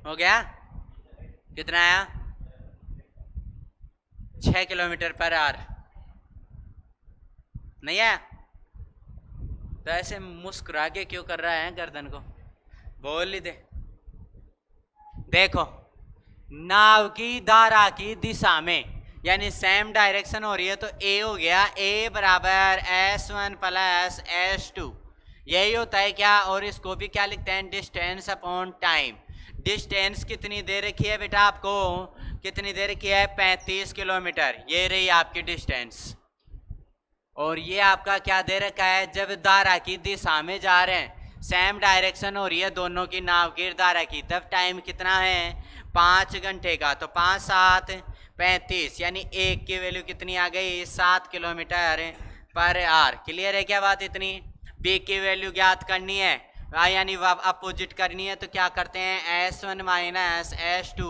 हो गया? कितना आया? 6 किलोमीटर पर आवर। नहीं है? तो ऐसे मुस्कुरा के क्यों कर रहा है गर्दन को? बोल ही दे। देखो, नाव की धारा की दिशा में, यानी सेम डायरेक्शन हो रही है, तो ए हो गया A = S1 + S2। यही होता है क्या? और इसको भी क्या लिखते हैं? Distance upon time. डिस्टेंस कितनी दे रखी है बेटा आपको? कितनी दे रखी है? 35 किलोमीटर। ये रही आपकी डिस्टेंस। और ये आपका क्या दे रखा है? जब धारा की दिशा में जा रहे हैं, सेम डायरेक्शन हो रही है दोनों की नाव की धारा की, तब टाइम कितना है? 5 घंटे का। तो 5×7 = 35, यानी एक की वैल्यू कितनी आ गई? 7 किलोमीटर पर आवर। क्लियर है क्या बात इतनी? बी की वैल्यू ज्ञात करनी है, यानी अपोजिट करनी है, तो क्या करते हैं? S1 - S2,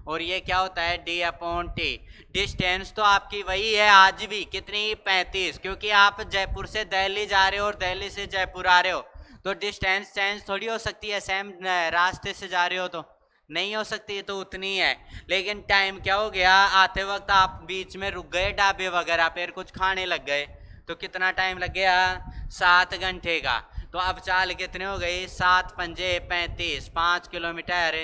और ये क्या होता है? D/T। डिस्टेंस तो आपकी वही है आज भी, कितनी? 35, क्योंकि आप जयपुर से दिल्ली जा रहे हो और दिल्ली से जयपुर आ रहे हो, तो डिस्टेंस चेंज थोड़ी हो सकती है, सेम रास्ते से जा रहे हो तो। नहीं हो सकती, तो उतनी है। लेकिन टाइम क्या हो गया, आते वक्त आप बीच में रुक गए ढाबे वगैरह पे, कुछ खाने लग गए, तो कितना टाइम लग गया, 7 घंटे का। तो अब चाल कितने हो गई, 7 पंजे 35, 5 किलोमीटर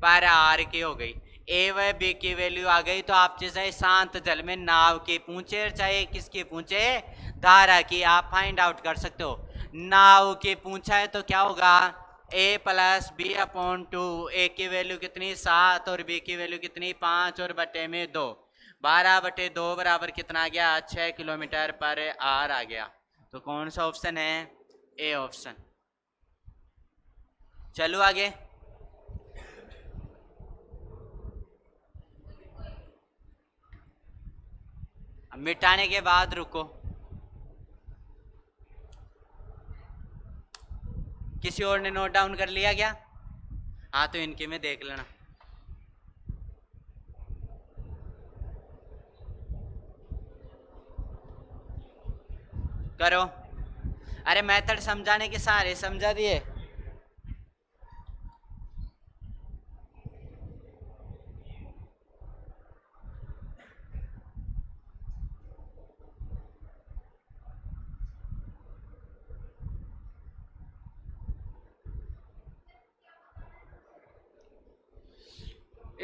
पर आवर की हो गई। ए व बी की वैल्यू आ गई। तो आप चाहे शांत जल में नाव की पूछे चाहे किसकी पूछे, धारा की, आप फाइंड आउट कर सकते हो। नाव की पूछा है तो क्या होगा, ए प्लस बी अपॉन 2। ए की वैल्यू कितनी 7 और बी की वैल्यू कितनी 5 और बटे में 2, 12/2 बराबर कितना आ गया, 6 किलोमीटर पर आवर आ गया। तो कौन सा ऑप्शन है, ए ऑप्शन। चलो आगे। मिटाने के बाद रुको, किसी और ने नोट डाउन कर लिया क्या? हाँ तो इनके में देख लेना। करो। अरे मेथड समझाने के सारे समझा दिए।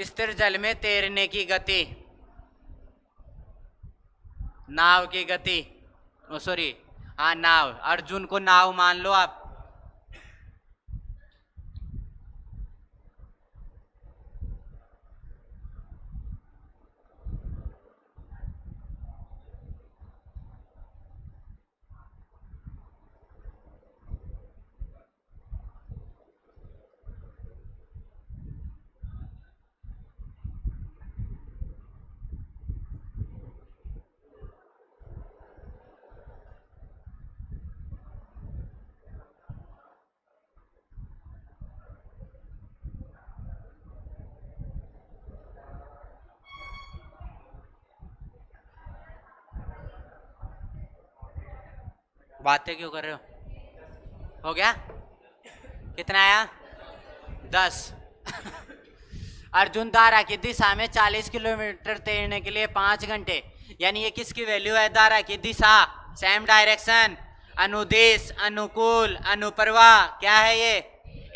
स्थिर जल में तैरने की गति, नाव की गति, ओ सॉरी, हाँ नाव, अर्जुन को नाव मान लो आप। बातें क्यों कर रहे हो गया? कितना आया, 10। अर्जुन धारा की दिशा में 40 किलोमीटर तैरने के लिए 5 घंटे, यानी ये किसकी वैल्यू है, धारा की दिशा, सेम डायरेक्शन, अनुदिश, अनुकूल, अनुप्रवाह, क्या है ये,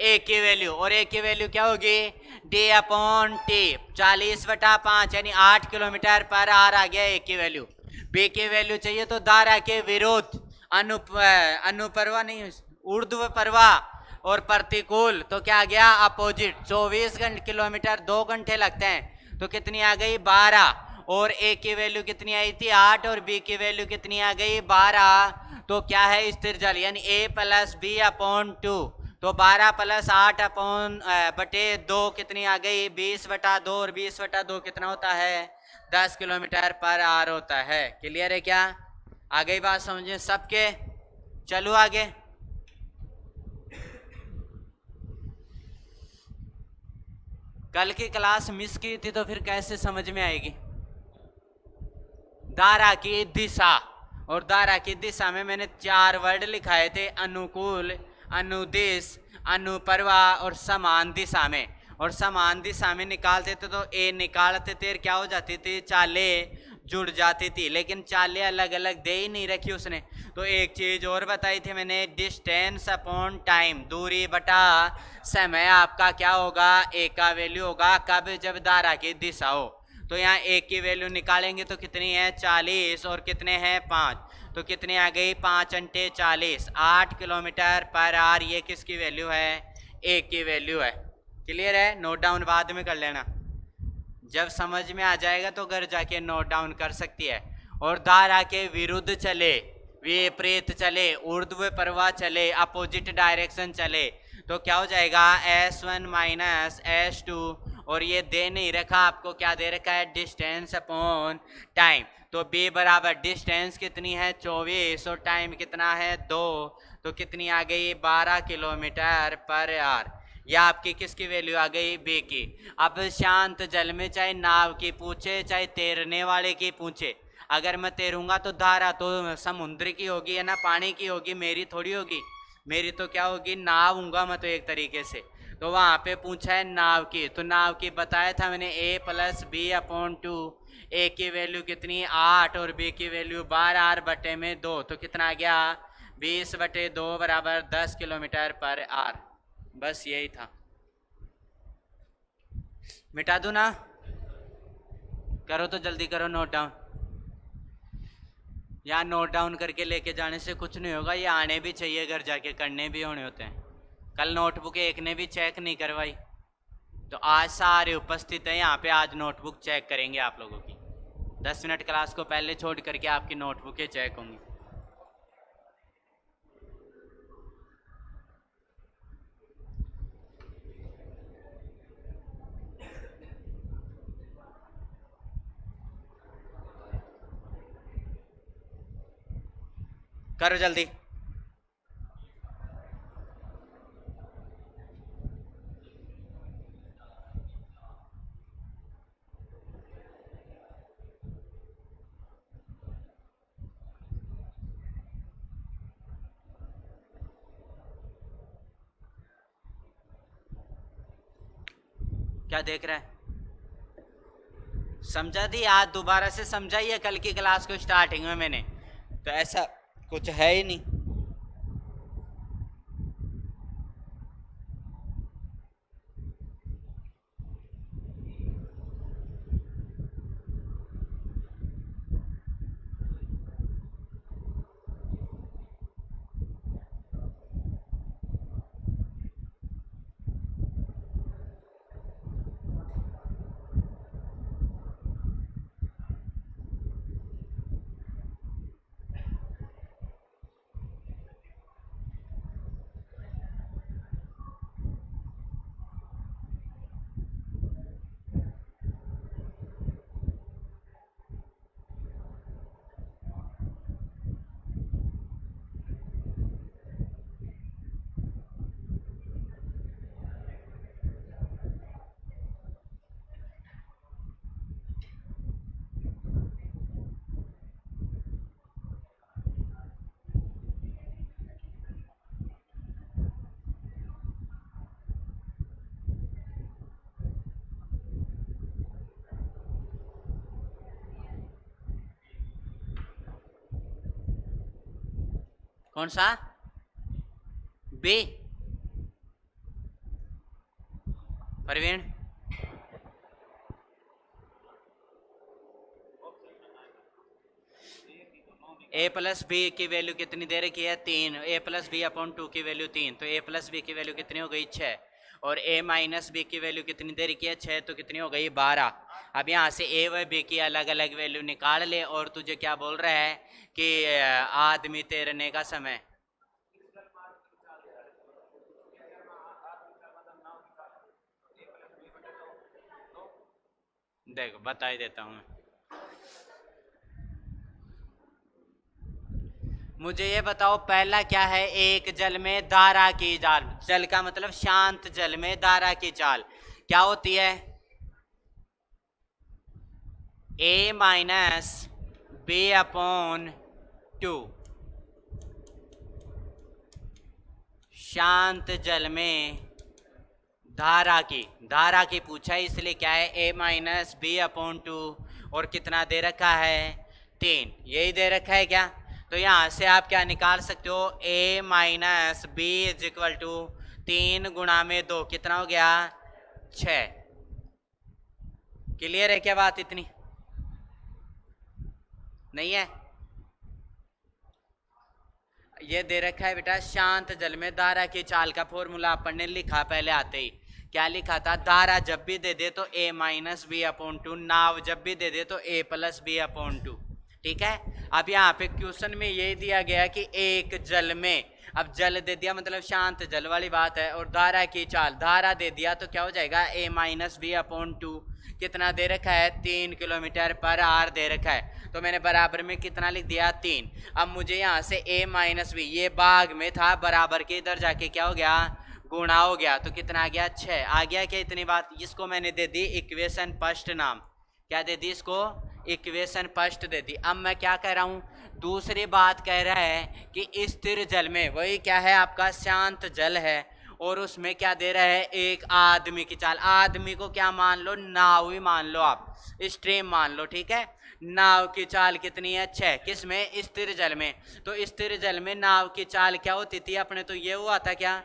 ए की वैल्यू। और ए की वैल्यू क्या होगी, डी अपॉन टी, 40/5 यानी 8 किलोमीटर पर आवर आ गया ए की वैल्यू। बी की वैल्यू चाहिए तो धारा के विरुद्ध, अनुप्रवाह नहीं, ऊर्ध्व प्रवाह और प्रतिकूल, तो क्या आ गया, अपोजिट। 24 किलोमीटर 2 घंटे लगते हैं, तो कितनी आ गई, 12। और ए की वैल्यू कितनी आई थी, 8, और बी की वैल्यू कितनी आ गई, 12। तो क्या है, स्थिर जल, यानी ए प्लस बी अपॉन 2। तो 12 + 8 अपॉन बटे 2 कितनी आ गई, 20/2, और 20/2 कितना होता है, 10 किलोमीटर पर आवर होता है। क्लियर है क्या, आ गई बात समझे सबके? चलो आगे। कल की क्लास मिस की थी तो फिर कैसे समझ में आएगी? धारा की दिशा, और धारा की दिशा में मैंने 4 वर्ड लिखाए थे, अनुकूल, अनुदिश, अनुप्रवाह और समान दिशा में। और समान दिशा में निकालते थे तो ए निकालते थे, क्या हो जाती थी, चाले जुड़ जाती थी। लेकिन चाले अलग अलग दे ही नहीं रखी उसने। तो एक चीज और बताई थी मैंने, डिस्टेंस अपॉन टाइम, दूरी बटा समय आपका क्या होगा, ए का वैल्यू होगा कब, जब धारा की दिशा हो। तो यहाँ ए की वैल्यू निकालेंगे तो कितनी है, 40, और कितने हैं 5, तो कितनी आ गई, 5 × 40, 8 किलोमीटर पर आवर। ये किसकी वैल्यू है, ए की वैल्यू है। क्लियर है, नोट डाउन बाद में कर लेना, जब समझ में आ जाएगा तो घर जाके नोट डाउन कर सकती है। और धारा के विरुद्ध चले, विपरीत चले, ऊर्ध्व प्रवाह चले, अपोजिट डायरेक्शन चले, तो क्या हो जाएगा, S1 - S2। और ये दे नहीं रखा आपको, क्या दे रखा है, डिस्टेंस अपॉन टाइम। तो B बराबर डिस्टेंस कितनी है, 24, और टाइम कितना है, 2, तो कितनी आ गई, 12 किलोमीटर पर आवर। या आपकी किसकी वैल्यू आ गई, बी की। अब शांत जल में चाहे नाव की पूछे चाहे तैरने वाले की पूछे, अगर मैं तैरूंगा तो धारा तो समुद्र की होगी, है ना, पानी की होगी, मेरी थोड़ी होगी। मेरी तो क्या होगी, नाव हूँगा मैं तो एक तरीके से। तो वहां पे पूछा है नाव की, तो नाव की बताया था मैंने a+b/2। ए की वैल्यू कितनी 8 और बी की वैल्यू 12r/2, तो कितना आ गया 20/2 बराबर 10 किलोमीटर पर आर। बस यही था। मिटा दूं ना? करो तो जल्दी करो नोट डाउन। यहाँ नोट डाउन करके लेके जाने से कुछ नहीं होगा, ये आने भी चाहिए, घर जाके करने भी होने होते हैं। कल नोटबुक एक ने भी चेक नहीं करवाई, तो आज सारे उपस्थित हैं यहाँ पे, आज नोटबुक चेक करेंगे आप लोगों की। 10 मिनट क्लास को पहले छोड़ करके आपकी नोटबुकें चेक होंगी। करो जल्दी। क्या देख रहा है? समझा दी? आज दोबारा से समझाइए, कल की क्लास को स्टार्टिंग में मैंने तो ऐसा कुछ है ही नहीं। कौन सा बी? परवीन, a+b की वैल्यू कितनी दे रखी है 3, a+b/2 की वैल्यू 3, तो a+b की वैल्यू कितनी हो गई 6, और a-b की वैल्यू कितनी दे रखी है 6, तो कितनी हो गई 12। अब यहाँ से a व b की अलग अलग वैल्यू निकाल ले, और तुझे क्या बोल रहा है कि आदमी तैरने का समय। देखो बता ही देता हूँ। मुझे ये बताओ पहला क्या है, एक जल में धारा की चाल। जल का मतलब शांत जल में धारा की चाल क्या होती है? a-b/2। शांत जल में धारा की पूछा है, इसलिए क्या है a-b/2, और कितना दे रखा है 3, यही दे रखा है क्या? तो यहां से आप क्या निकाल सकते हो, a-b = 3 गुणा में 2, कितना हो गया 6। क्लियर है क्या बात? इतनी नहीं है? ये दे रखा है बेटा, शांत जल में धारा की चाल का फॉर्मूला अपन ने लिखा पहले आते ही। क्या लिखा था? धारा जब भी दे दे तो a-b/2, नाव जब भी दे दे तो a+b/2। ठीक है। अब यहाँ पे क्वेश्चन में ये दिया गया कि एक जल में, अब जल दे दिया मतलब शांत जल वाली बात है, और धारा की चाल, धारा दे दिया तो क्या हो जाएगा a-b/2, कितना दे रखा है 3 किलोमीटर पर आवर दे रखा है, तो मैंने बराबर में कितना लिख दिया 3। अब मुझे यहाँ से a-b, ये भाग में था, बराबर के इधर जाके क्या हो गया गुणा हो गया, तो कितना आ गया 6 आ गया क्या? इतनी बात, इसको मैंने दे दी इक्वेशन फर्स्ट नाम। क्या दे दी इसको? इक्वेशन फर्स्ट दे दी। अब मैं क्या कह रहा हूँ, दूसरी बात कह रहा है कि स्थिर जल में, वही क्या है आपका शांत जल है, और उसमें क्या दे रहा है, एक आदमी की चाल। आदमी को क्या मान लो, नाव ही मान लो, आप स्ट्रीम मान लो, ठीक है। नाव की चाल कितनी है, 6। किसमें, स्थिर जल में। तो स्थिर जल में नाव की चाल क्या होती थी अपने, तो ये हुआ था क्या,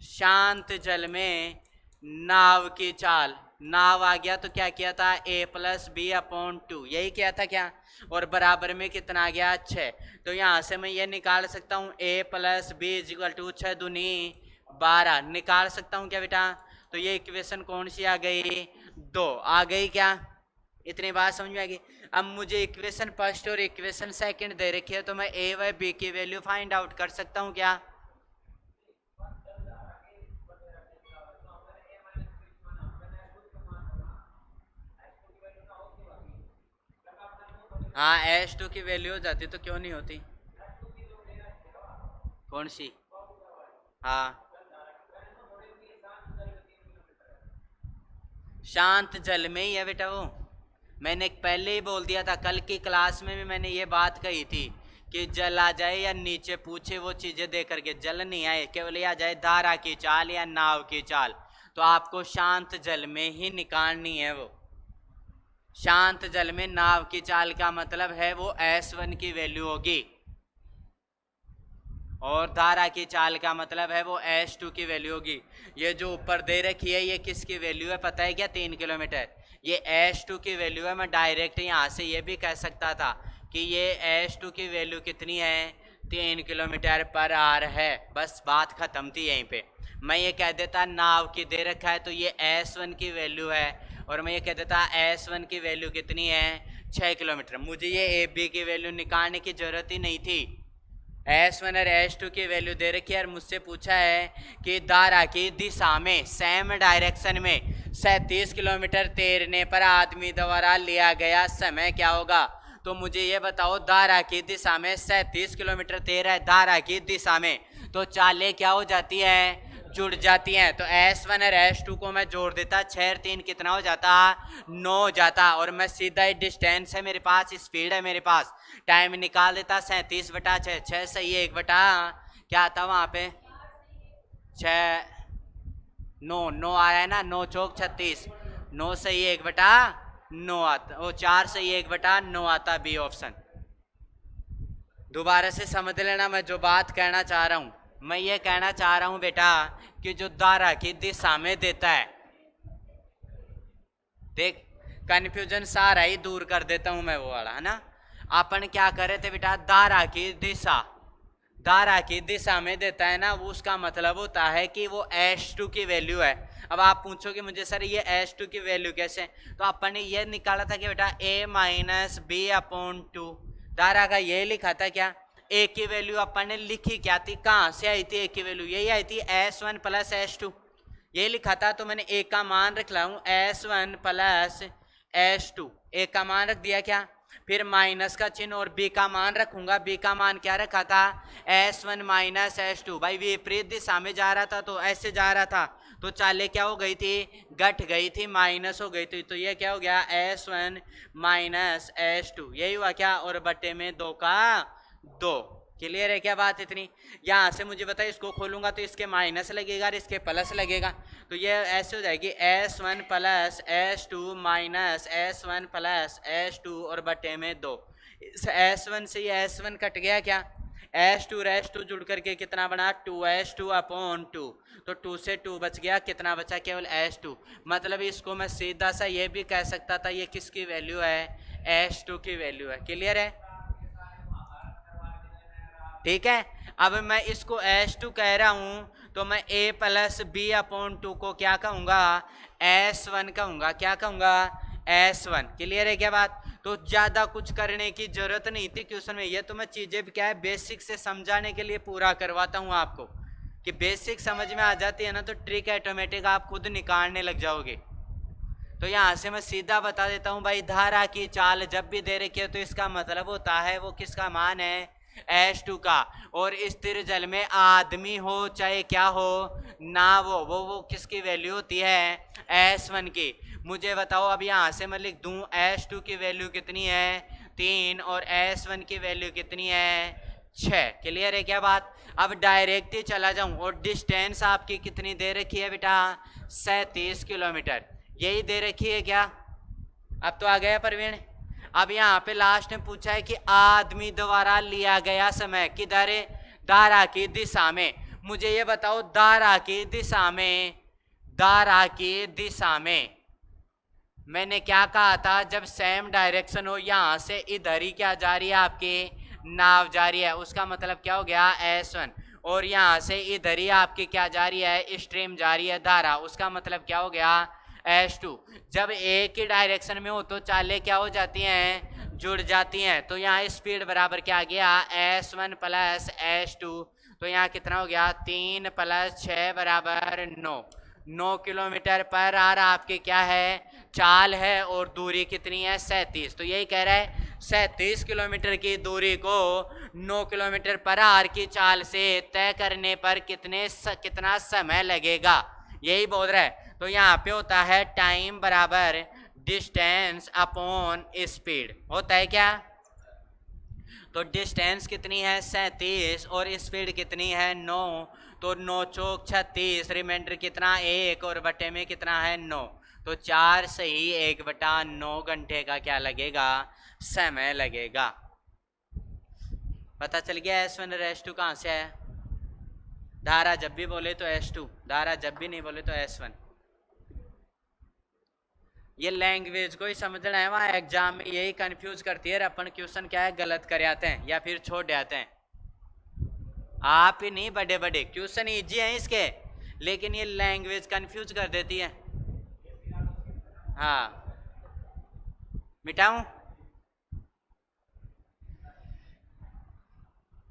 शांत जल में नाव की चाल, नाव आ गया तो क्या किया था, a+b/2, यही किया था क्या, और बराबर में कितना आ गया, 6। तो यहां से मैं ये निकाल सकता हूं a+b = 6 दूनी 12, निकाल सकता हूं क्या बेटा। तो ये इक्वेशन कौन सी आ गई, 2 आ गई क्या, इतनी बात समझ में आ गई। अब मुझे इक्वेशन फर्स्ट और इक्वेशन सेकंड दे रखी है, तो मैं a/b की वैल्यू फाइंड आउट कर सकता हूं क्या। हाँ, H2 की वैल्यू हो जाती तो क्यों नहीं होती, कौन सी, हाँ शांत जल में ही है बेटा वो। मैंने पहले ही बोल दिया था, कल की क्लास में भी मैंने ये बात कही थी कि जल आ जाए या नीचे पूछे वो चीजें दे करके, जल नहीं आए, केवल ये आ जाए धारा की चाल या नाव की चाल, तो आपको शांत जल में ही निकालनी है वो। शांत जल में नाव की चाल का मतलब है वो S1 की वैल्यू होगी, और धारा की चाल का मतलब है वो H2 की वैल्यू होगी। ये जो ऊपर दे रखी है ये किसकी वैल्यू है पता है क्या, 3 किलोमीटर। ये H2 की वैल्यू है। मैं डायरेक्ट यहाँ से ये भी कह सकता था कि ये H2 की वैल्यू कितनी है, 3 किलोमीटर पर आवर है, बस बात खत्म थी यहीं पे। मैं ये कह देता नाव की दे रखा है तो ये S1 की वैल्यू है, और मैं ये कह देता S1 की वैल्यू कितनी है, 6 किलोमीटर। मुझे ये AB की वैल्यू निकालने की जरूरत ही नहीं थी। S1 और S2 की वैल्यू दे रखी है और मुझसे पूछा है कि धारा की दिशा में सेम डायरेक्शन में 37 किलोमीटर तैरने पर आदमी द्वारा लिया गया समय क्या होगा। तो मुझे ये बताओ, धारा की दिशा में 37 किलोमीटर तैर है, धारा की दिशा में, तो चालें क्या हो जाती है, जुड़ जाती हैं। तो S1 और S2 को मैं जोड़ देता, 6 और 3 कितना हो जाता, 9 हो जाता, और मैं सीधा ही डिस्टेंस है मेरे पास, स्पीड है मेरे पास, टाइम निकाल देता 37/6। 6 सही है 1 बटा क्या आता वहां पे, 6 9 आया है ना, 9 चौक 36, 9 सही है 1/9 आता, वो 4 सही है 1/9 आता, बी ऑप्शन। दोबारा से समझ लेना मैं जो बात कहना चाह रहा हूं। मैं ये कहना चाह रहा हूं बेटा कि जो धारा की दिशा में देता है, देख कंफ्यूजन सारा ही दूर कर देता हूं मैं वो वाला, है ना। अपन क्या करे थे बेटा, धारा की दिशा, धारा की दिशा में देता है ना, वो उसका मतलब होता है कि वो H2 की वैल्यू है। अब आप पूछोगे मुझे सर ये H2 की वैल्यू कैसे, तो अपन ने ये निकाला था कि बेटा A-B/2, धारा का ये लिखा था क्या, ए की वैल्यू अपन ने लिखी क्या थी, कहाँ से आई थी ए की वैल्यू, यही आई थी S1 + S2, ये लिखा था। तो मैंने ए का मान रख ला हूं S1 + S2, ए का मान रख दिया क्या, फिर माइनस का चिन्ह और बी का मान रखूंगा। बी का मान क्या रखा था, S1 - S2। भाई विपरीत दिशा में जा रहा था तो ऐसे जा रहा था, तो चालें क्या हो गई थी, घट गई थी, माइनस हो गई थी। तो ये क्या हो गया, S1 - S2, यही हुआ क्या, और बटे में 2 का 2। क्लियर है क्या बात इतनी। यहाँ से मुझे बताइए, इसको खोलूंगा तो इसके माइनस लगेगा और इसके प्लस लगेगा, तो ये ऐसे हो जाएगी S1 + S2 - S1 + S2 और बटे में 2। इस S1 से ये S1 कट गया क्या, S2 और S2 जुड़ करके कितना बना, 2S2/2, तो 2 से 2 बच गया, कितना बचा, केवल S2। मतलब इसको मैं सीधा सा ये भी कह सकता था ये किसकी वैल्यु है, S2 की वैल्यू है। क्लियर है, ठीक है। अब मैं इसको S2 कह रहा हूं तो मैं A+B/2 को क्या कहूंगा, S1 कहूंगा। क्या कहूंगा, S1। क्लियर है क्या बात। तो ज्यादा कुछ करने की जरूरत नहीं थी क्वेश्चन में, ये तो मैं चीजें क्या है बेसिक से समझाने के लिए पूरा करवाता हूं आपको, कि बेसिक समझ में आ जाती है ना तो ट्रिक ऑटोमेटिक आप खुद निकालने लग जाओगे। तो यहाँ से मैं सीधा बता देता हूँ भाई, धारा की चाल जब भी दे रखी है तो इसका मतलब होता है वो किसका मान है, S2 का। और स्थिर जल में आदमी हो चाहे क्या हो ना, वो किसकी वैल्यू होती है, S1 की। मुझे बताओ अब यहाँ से मैं लिख दूं S2 की वैल्यू कितनी है, 3, और S1 की वैल्यू कितनी है, 6। क्लियर है क्या बात। अब डायरेक्ट ही चला जाऊं और डिस्टेंस आपकी कितनी दे रखी है बेटा, 37 किलोमीटर, यही दे रखी है क्या? अब तो आ गया प्रवीण। अब यहाँ पे लास्ट में पूछा है कि आदमी द्वारा लिया गया समय किधर है, धारा की दिशा में। मुझे ये बताओ धारा की दिशा में, धारा की दिशा में मैंने क्या कहा था, जब सेम डायरेक्शन हो, यहां से इधर ही क्या जा रही है आपकी नाव जा रही है, उसका मतलब क्या हो गया S1, और यहां से इधर ही आपकी क्या जा रही है, स्ट्रीम जा रही है धारा, उसका मतलब क्या हो गया S2। जब एक ही डायरेक्शन में हो तो चालें क्या हो जाती हैं, जुड़ जाती हैं। तो यहाँ स्पीड बराबर क्या आ गया, S1 प्लस S2। तो यहाँ कितना हो गया, 3 + 6 बराबर 9। 9 किलोमीटर पर आवर आपके क्या है, चाल है, और दूरी कितनी है, 37। तो यही कह रहा है 37 किलोमीटर की दूरी को 9 किलोमीटर पर आवर की चाल से तय करने पर कितना समय लगेगा, यही बोल रहा है। तो यहाँ पे होता है टाइम बराबर डिस्टेंस अपॉन स्पीड, होता है क्या? तो डिस्टेंस कितनी है 37 और स्पीड कितनी है 9, तो 9 चौक 36, रिमाइंडर कितना 1 और बटे में कितना है 9, तो 4 सही 1/9 घंटे का क्या लगेगा, समय लगेगा। पता चल गया S1 और S2 कहाँ से है? धारा जब भी बोले तो S2, धारा जब भी नहीं बोले तो S1। ये लैंग्वेज को ही समझना है, वहाँ एग्जाम में यही कंफ्यूज करती है, अपन क्वेश्चन क्या है गलत कर आते हैं या फिर छोड़ जाते हैं। आप ही नहीं, बड़े बड़े क्वेश्चन इजी हैं इसके, लेकिन ये लैंग्वेज कंफ्यूज कर देती है। हाँ मिटाऊं?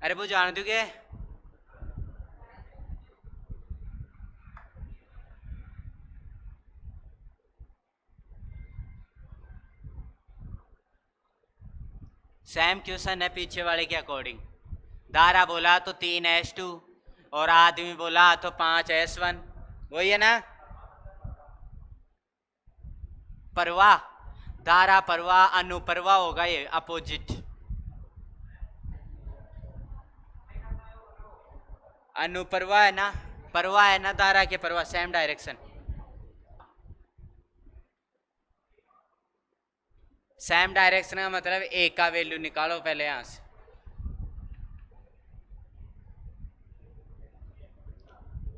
अरे वो जान दोगे? सेम क्वेश्चन है पीछे वाले के अकॉर्डिंग। धारा बोला तो 3S2 और आदमी बोला तो 5S1, वही है ना? प्रवाह, धारा प्रवाह अनुप्रवाह होगा, ये अपोजिट। अनुप्रवाह है ना, प्रवाह है ना, धारा के प्रवाह सेम डायरेक्शन। सेम डायरेक्शन का मतलब एक का वैल्यू निकालो पहले यहां से।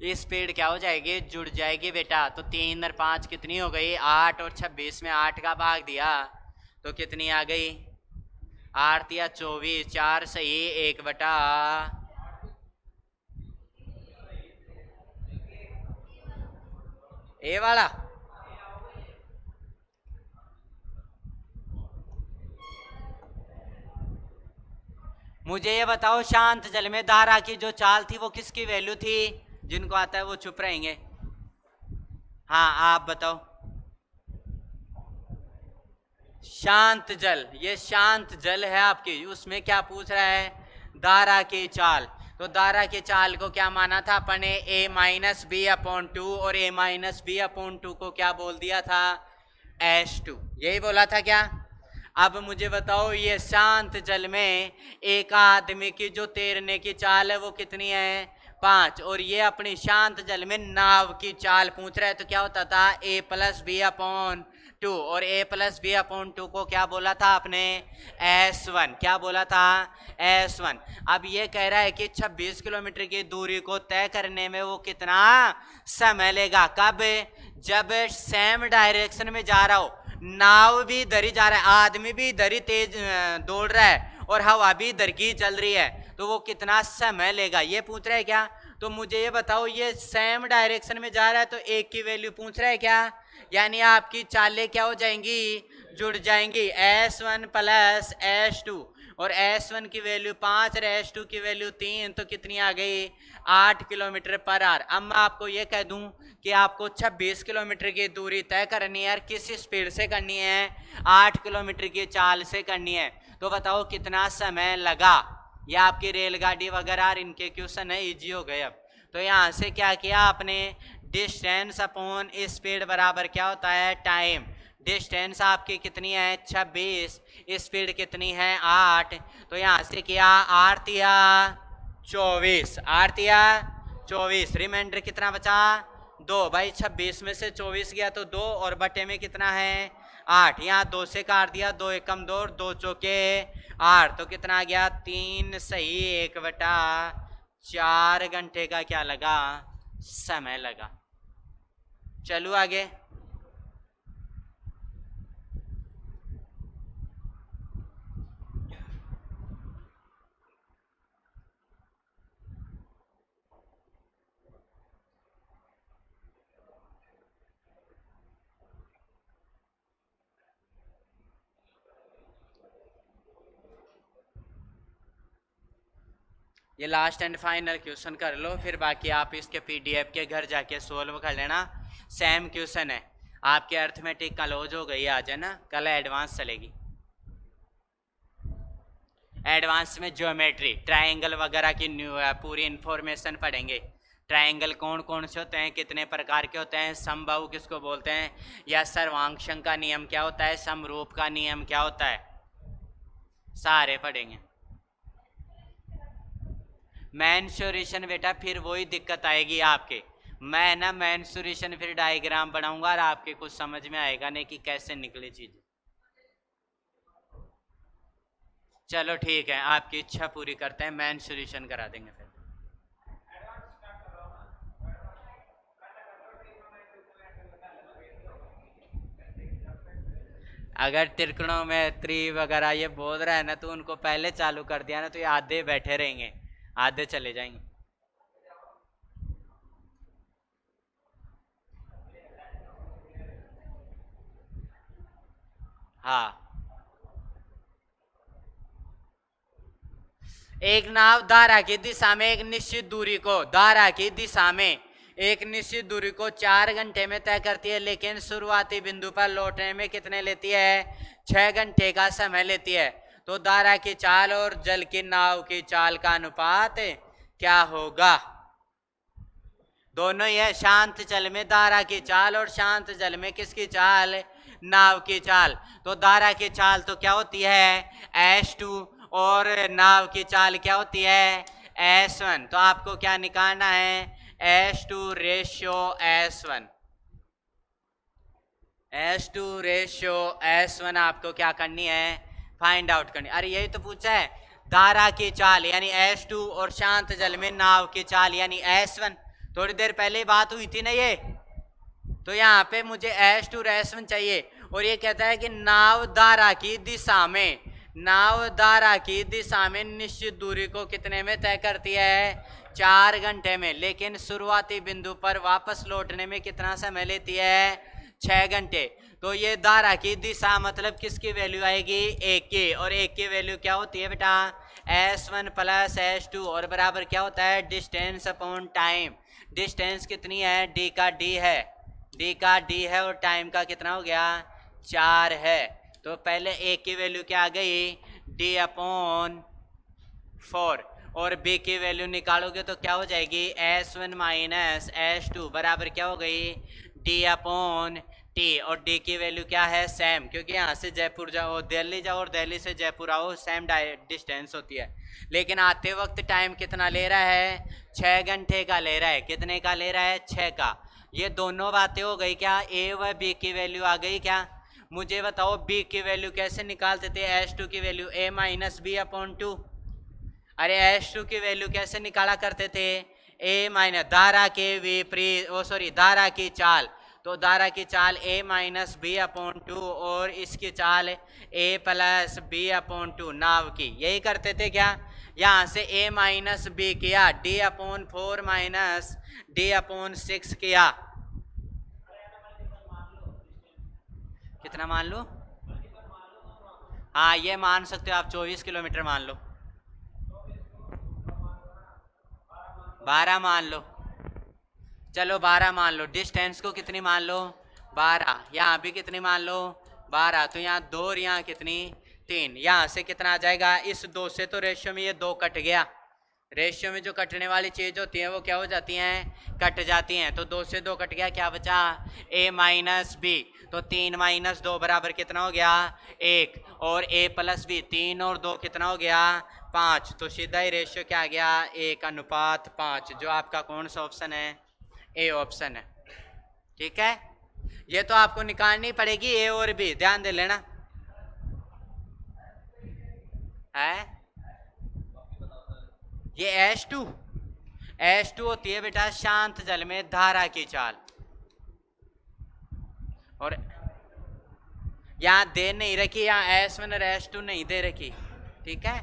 ये स्पीड क्या हो जाएगी, जुड़ जाएगी बेटा। तो 3 और 5 कितनी हो गई, 8, और 26 में 8 का भाग दिया तो कितनी आ गई, 8 या 24, 4 सही 1/, ए वाला। मुझे ये बताओ शांत जल में धारा की जो चाल थी वो किसकी वैल्यू थी? जिनको आता है वो चुप रहेंगे। हाँ आप बताओ। शांत जल, ये शांत जल है आपकी, उसमें क्या पूछ रहा है, धारा की चाल। तो धारा की चाल को क्या माना था अपन ने, a-b/2, और a-b/2 को क्या बोल दिया था, S2, यही बोला था क्या? अब मुझे बताओ ये शांत जल में एक आदमी की जो तैरने की चाल है वो कितनी है, 5, और ये अपनी शांत जल में नाव की चाल पूछ रहा है, तो क्या होता था a+b/2, और a+b/2 को क्या बोला था आपने, S1, क्या बोला था, S1। अब ये कह रहा है कि 26 किलोमीटर की दूरी को तय करने में वो कितना समय लेगा, कब, जब सेम डायरेक्शन में जा रहा हो, नाव भी इधर ही जा रहा है, आदमी भी इधर ही तेज दौड़ रहा है, और हवा भी इधर की चल रही है, तो वो कितना समय लेगा, ये पूछ रहा है क्या? तो मुझे ये बताओ ये सेम डायरेक्शन में जा रहा है तो एक की वैल्यू पूछ रहा है क्या, यानी आपकी चालें क्या हो जाएंगी, जुड़ जाएंगी, S1 + S2, और S1 की वैल्यू 5 और S2 की वैल्यू 3, तो कितनी आ गई, 8 किलोमीटर पर आवर। अब मैं आपको ये कह दूं कि आपको 26 किलोमीटर की दूरी तय करनी है और किस स्पीड से करनी है, 8 किलोमीटर की चाल से करनी है, तो बताओ कितना समय लगा। ये आपकी रेलगाड़ी वगैरह इनके क्वेश्चन है, इजी हो गए। अब तो यहाँ से क्या किया आपने, डिस्टेंस अपॉन स्पीड बराबर क्या होता है, टाइम। डिस्टेंस आपकी कितनी है 26, स्पीड कितनी है 8, तो यहाँ से किया 8 या 24, 8 या 24, रिमाइंडर कितना बचा 2 भाई। 26 में से 24 गया तो 2 और बटे में कितना है 8, यहाँ 2 से काट दिया, 2 एकम 2 और 2 चौके 8, तो कितना आ गया 3 सही 1/4 घंटे का क्या लगा समय लगा। चलो आगे। ये लास्ट एंड फाइनल क्वेश्चन कर लो, फिर बाकी आप इसके पीडीएफ के घर जाके सोल्व कर लेना। सेम क्वेश्चन है, आपके अर्थमेटिक क्लोज हो गई आज है ना, कल एडवांस चलेगी। एडवांस में ज्योमेट्री ट्रायंगल वगैरह की पूरी इंफॉर्मेशन पढ़ेंगे। ट्रायंगल कौन कौन से होते हैं, कितने प्रकार के होते हैं, समबाहु किसको बोलते हैं, या सर्वांक्षण का नियम क्या होता है, समरूप का नियम क्या होता है, सारे पढ़ेंगे। मेंसुरेशन बेटा फिर वही दिक्कत आएगी आपके, मैं ना मेंसुरेशन फिर डायग्राम बनाऊंगा और आपके कुछ समझ में आएगा नहीं कि कैसे निकले चीज। चलो ठीक है, आपकी इच्छा पूरी करते हैं, मेंसुरेशन करा देंगे फिर। अगर त्रिकोणोमेट्री वगैरह ये बोल रहा है ना, तो उनको पहले चालू कर दिया ना तो ये आधे बैठे रहेंगे, आधे चले जाएंगे। हाँ, एक नाव धारा की दिशा में एक निश्चित दूरी को, धारा की दिशा में एक निश्चित दूरी को 4 घंटे में तय करती है, लेकिन शुरुआती बिंदु पर लौटने में कितने लेती है 6 घंटे का समय लेती है। तो धारा की चाल और जल की नाव की चाल का अनुपात क्या होगा। दोनों ही है, शांत जल में धारा की चाल और शांत जल में किसकी चाल, नाव की चाल। तो धारा की चाल तो क्या होती है S2 और नाव की चाल क्या होती है S1। तो आपको क्या निकालना है S2 ratio S1, S2 ratio S1 आपको क्या करनी है फाइंड आउट करनी। अरे यही तो पूछा है, धारा की चाल यानी S2 और शांत जल में नाव की चाल यानी S1। थोड़ी देर पहले बात हुई थी ना ये, तो यहाँ पे मुझे S2 और S1 चाहिए, और ये कहता है कि नाव धारा की दिशा में, नाव धारा की दिशा में निश्चित दूरी को कितने में तय करती है 4 घंटे में, लेकिन शुरुआती बिंदु पर वापस लौटने में कितना समय लेती है 6 घंटे। तो ये धारा की दिशा मतलब किसकी वैल्यू आएगी एक की, और एक की वैल्यू क्या होती है बेटा S1 प्लस S2 और बराबर क्या होता है डिस्टेंस अपॉन टाइम। डिस्टेंस कितनी है D का D है, D का D है, और टाइम का कितना हो गया 4 है। तो पहले A की वैल्यू क्या आ गई D अपॉन 4, और B की वैल्यू निकालोगे तो क्या हो जाएगी S1 माइनस S2 बराबर क्या हो गई D अपॉन T, और D की वैल्यू क्या है सेम, क्योंकि यहाँ से जयपुर जाओ दिल्ली जाओ और दिल्ली से जयपुर आओ सेम डिस्टेंस होती है, लेकिन आते वक्त टाइम कितना ले रहा है 6 घंटे का ले रहा है। कितने का ले रहा है 6 का। ये दोनों बातें हो गई क्या, A व B की वैल्यू आ गई क्या। मुझे बताओ B की वैल्यू कैसे निकालते थे, S2 की value A minus B upon 2। अरे S2 की वैल्यू कैसे निकाला करते थे A माइनस धारा के विपरीत, धारा की चाल, तो धारा की चाल A माइनस बी अपॉन 2 और इसकी चाल A प्लस बी अपॉन 2 नाव की, यही करते थे क्या। यहाँ से A माइनस बी किया, D upon 4 minus D upon 6 किया, कितना मान लो, हाँ ये मान सकते हो आप 24 किलोमीटर मान लो, 12 मान लो, चलो 12 मान लो। डिस्टेंस को कितनी मान लो 12, यहाँ भी कितनी मान लो 12, तो यहाँ 2 और यहाँ कितनी 3, यहाँ से कितना आ जाएगा, इस 2 से तो रेशियो में ये 2 कट गया, रेशियो में जो कटने वाली चीज होती है वो क्या हो जाती हैं कट जाती हैं, तो 2 से 2 कट गया, क्या बचा A माइनस बी, तो 3 माइनस 2 बराबर कितना हो गया 1, और A प्लस बी 3 और 2 कितना हो गया 5, तो सीधा ही रेशियो क्या आ गया 1:5, जो आपका कौन सा ऑप्शन है, ए ऑप्शन है। ठीक है, ये तो आपको निकालनी पड़ेगी ए और बी, ध्यान दे लेना है। ये H2 होती है बेटा शांत जल में धारा की चाल, और यहां दे नहीं रखी, यहां S1 और H2 नहीं दे रखी। ठीक है,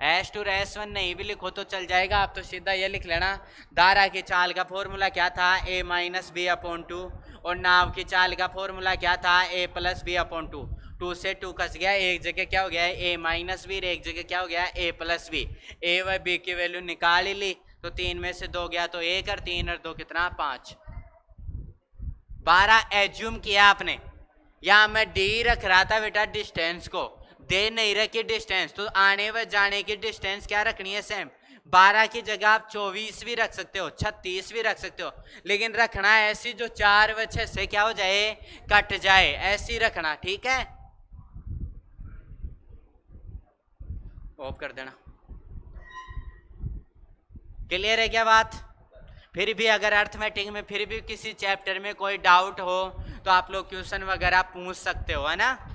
H2 और S1 नहीं भी लिखो तो चल जाएगा, आप तो सीधा ये लिख लेना धारा की चाल का फॉर्मूला क्या था A-B/2, और नाव की चाल का फॉर्मूला क्या था A+B/2। 2 से 2 कस गया, एक जगह क्या हो गया है A-B, एक जगह क्या हो गया है A+B। A व B की वैल्यू निकाल ही ली, तो 3 में से 2 गया तो 1, और 3 और 2 कितना 5। 12 एज्यूम किया आपने, यहां मैं D रख रहा था बेटा डिस्टेंस को, दे नहीं रखी डिस्टेंस, तो आने व जाने की डिस्टेंस क्या रखनी है सेम। 12 की जगह आप 24 भी रख सकते हो, 36 भी रख सकते हो, लेकिन रखना है ऐसी जो 4 व 6 से क्या हो जाए कट जाए, ऐसी रखना। ठीक है, ऑफ कर देना। क्लियर है क्या बात? फिर भी अगर अर्थमेटिक में फिर भी किसी चैप्टर में कोई डाउट हो तो आप लोग क्वेश्चन वगैरह पूछ सकते हो, है ना।